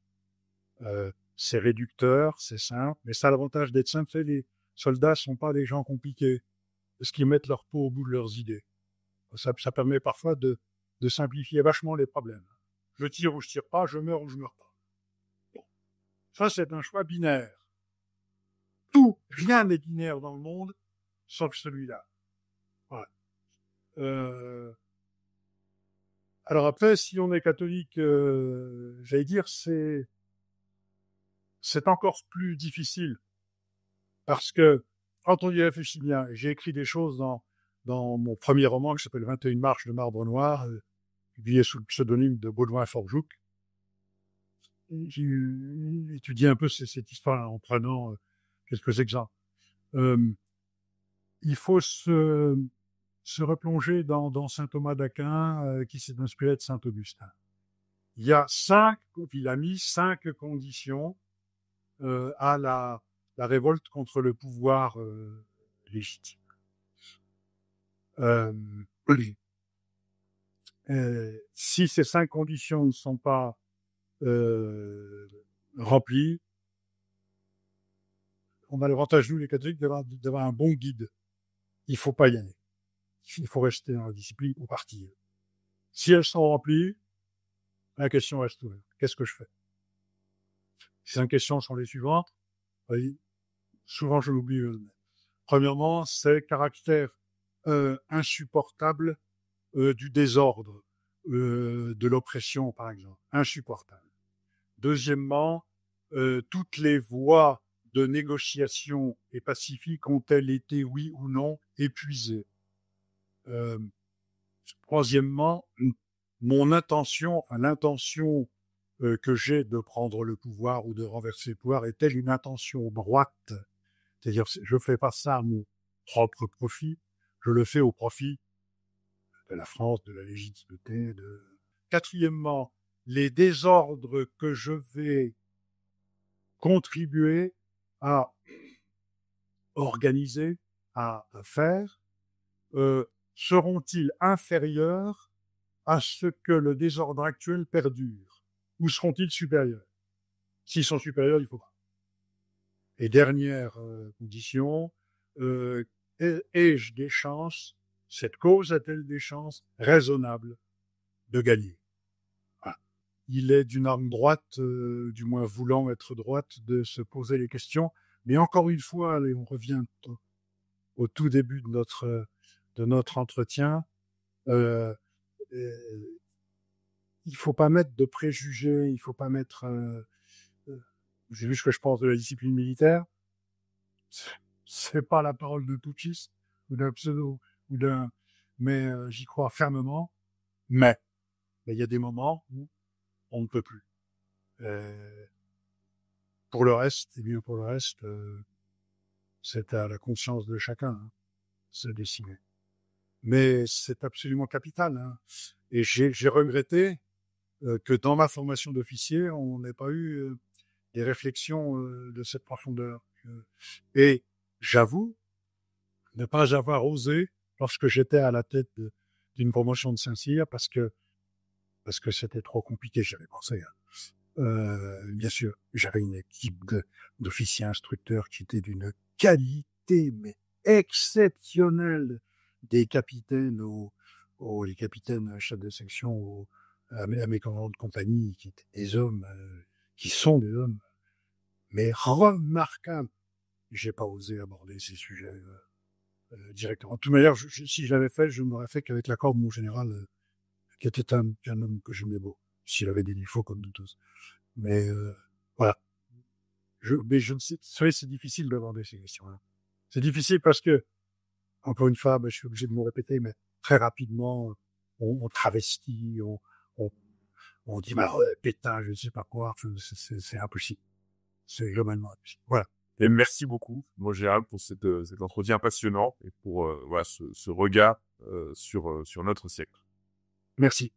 c'est réducteur, c'est simple, mais ça a l'avantage d'être simple. Les soldats sont pas des gens compliqués, parce qu'ils mettent leur peau au bout de leurs idées. Ça permet parfois de simplifier vachement les problèmes. Je tire ou je tire pas, je meurs ou je meurs pas. Bon. Ça, c'est un choix binaire. Rien n'est binaire dans le monde, sauf celui-là. Voilà. Alors après, si on est catholique, j'allais dire, c'est encore plus difficile. Parce que, quand on y réfléchit bien, j'ai écrit des choses dans mon premier roman qui s'appelle 21 marches de marbre noir, publié sous le pseudonyme de Baudouin Forjouk. J'ai étudié un peu cette histoire en prenant quelques exemples. Il faut se replonger dans saint Thomas d'Aquin, qui s'est inspiré de saint Augustin. Il a mis 5 conditions à la révolte contre le pouvoir légitime. Si ces 5 conditions ne sont pas remplies, on a l'avantage, nous les catholiques, d'avoir un bon guide. Il faut pas y aller. Il faut rester dans la discipline ou partir. Si elles sont remplies, la question reste ouverte. Qu'est-ce que je fais? Ces 5 questions sont les suivantes. Oui, souvent, je l'oublie. Premièrement, c'est caractère insupportable du désordre, de l'oppression, par exemple. Insupportable. Deuxièmement, toutes les voies de négociation et pacifique ont-elles été, oui ou non, épuisées? Troisièmement, l'intention que j'ai de prendre le pouvoir ou de renverser le pouvoir est-elle une intention droite? C'est-à-dire, je fais pas ça à mon propre profit, je le fais au profit de la France, de la légitimité. Quatrièmement, les désordres que je vais contribuer à organiser, à faire, seront-ils inférieurs à ce que le désordre actuel perdure? Ou seront-ils supérieurs? S'ils sont supérieurs, il faut pas. Et dernière condition, ai-je des chances, cette cause a-t-elle des chances raisonnables de gagner? Voilà. Il est d'une arme droite, du moins voulant être droite, de se poser les questions. Mais encore une fois, allez, on revient au tout début de notre entretien. Il faut pas mettre de préjugés, il faut pas mettre. J'ai vu ce que je pense de la discipline militaire. C'est pas la parole de Touchis ou d'un pseudo mais j'y crois fermement. Mais il y a des moments où on ne peut plus. Pour le reste, c'est à la conscience de chacun, se décider. Mais c'est absolument capital, hein. Et j'ai regretté que dans ma formation d'officier, on n'ait pas eu des réflexions de cette profondeur. Et j'avoue ne pas avoir osé lorsque j'étais à la tête d'une promotion de Saint-Cyr parce que c'était trop compliqué, j'avais pensé. Bien sûr, j'avais une équipe d'officiers instructeurs qui était d'une qualité mais exceptionnelle, des capitaines les capitaines chefs de section à mes commandants de compagnie qui étaient des hommes qui sont des hommes mais remarquables. J'ai pas osé aborder ces sujets directement. De toute manière, si je l'avais fait, je n'aurais fait qu'avec l'accord de mon général qui était un homme que j'aimais beau, s'il avait des défauts comme nous tous. Mais voilà. Mais je ne sais, c'est difficile d'aborder ces questions-là. C'est difficile parce que, encore une fois, je suis obligé de me répéter, mais très rapidement, on travestit, on dit, pétain, je ne sais pas quoi, c'est impossible. C'est globalement impossible. Voilà. Et merci beaucoup, mon Gérald, pour cet entretien passionnant et pour ce regard sur notre siècle. Merci.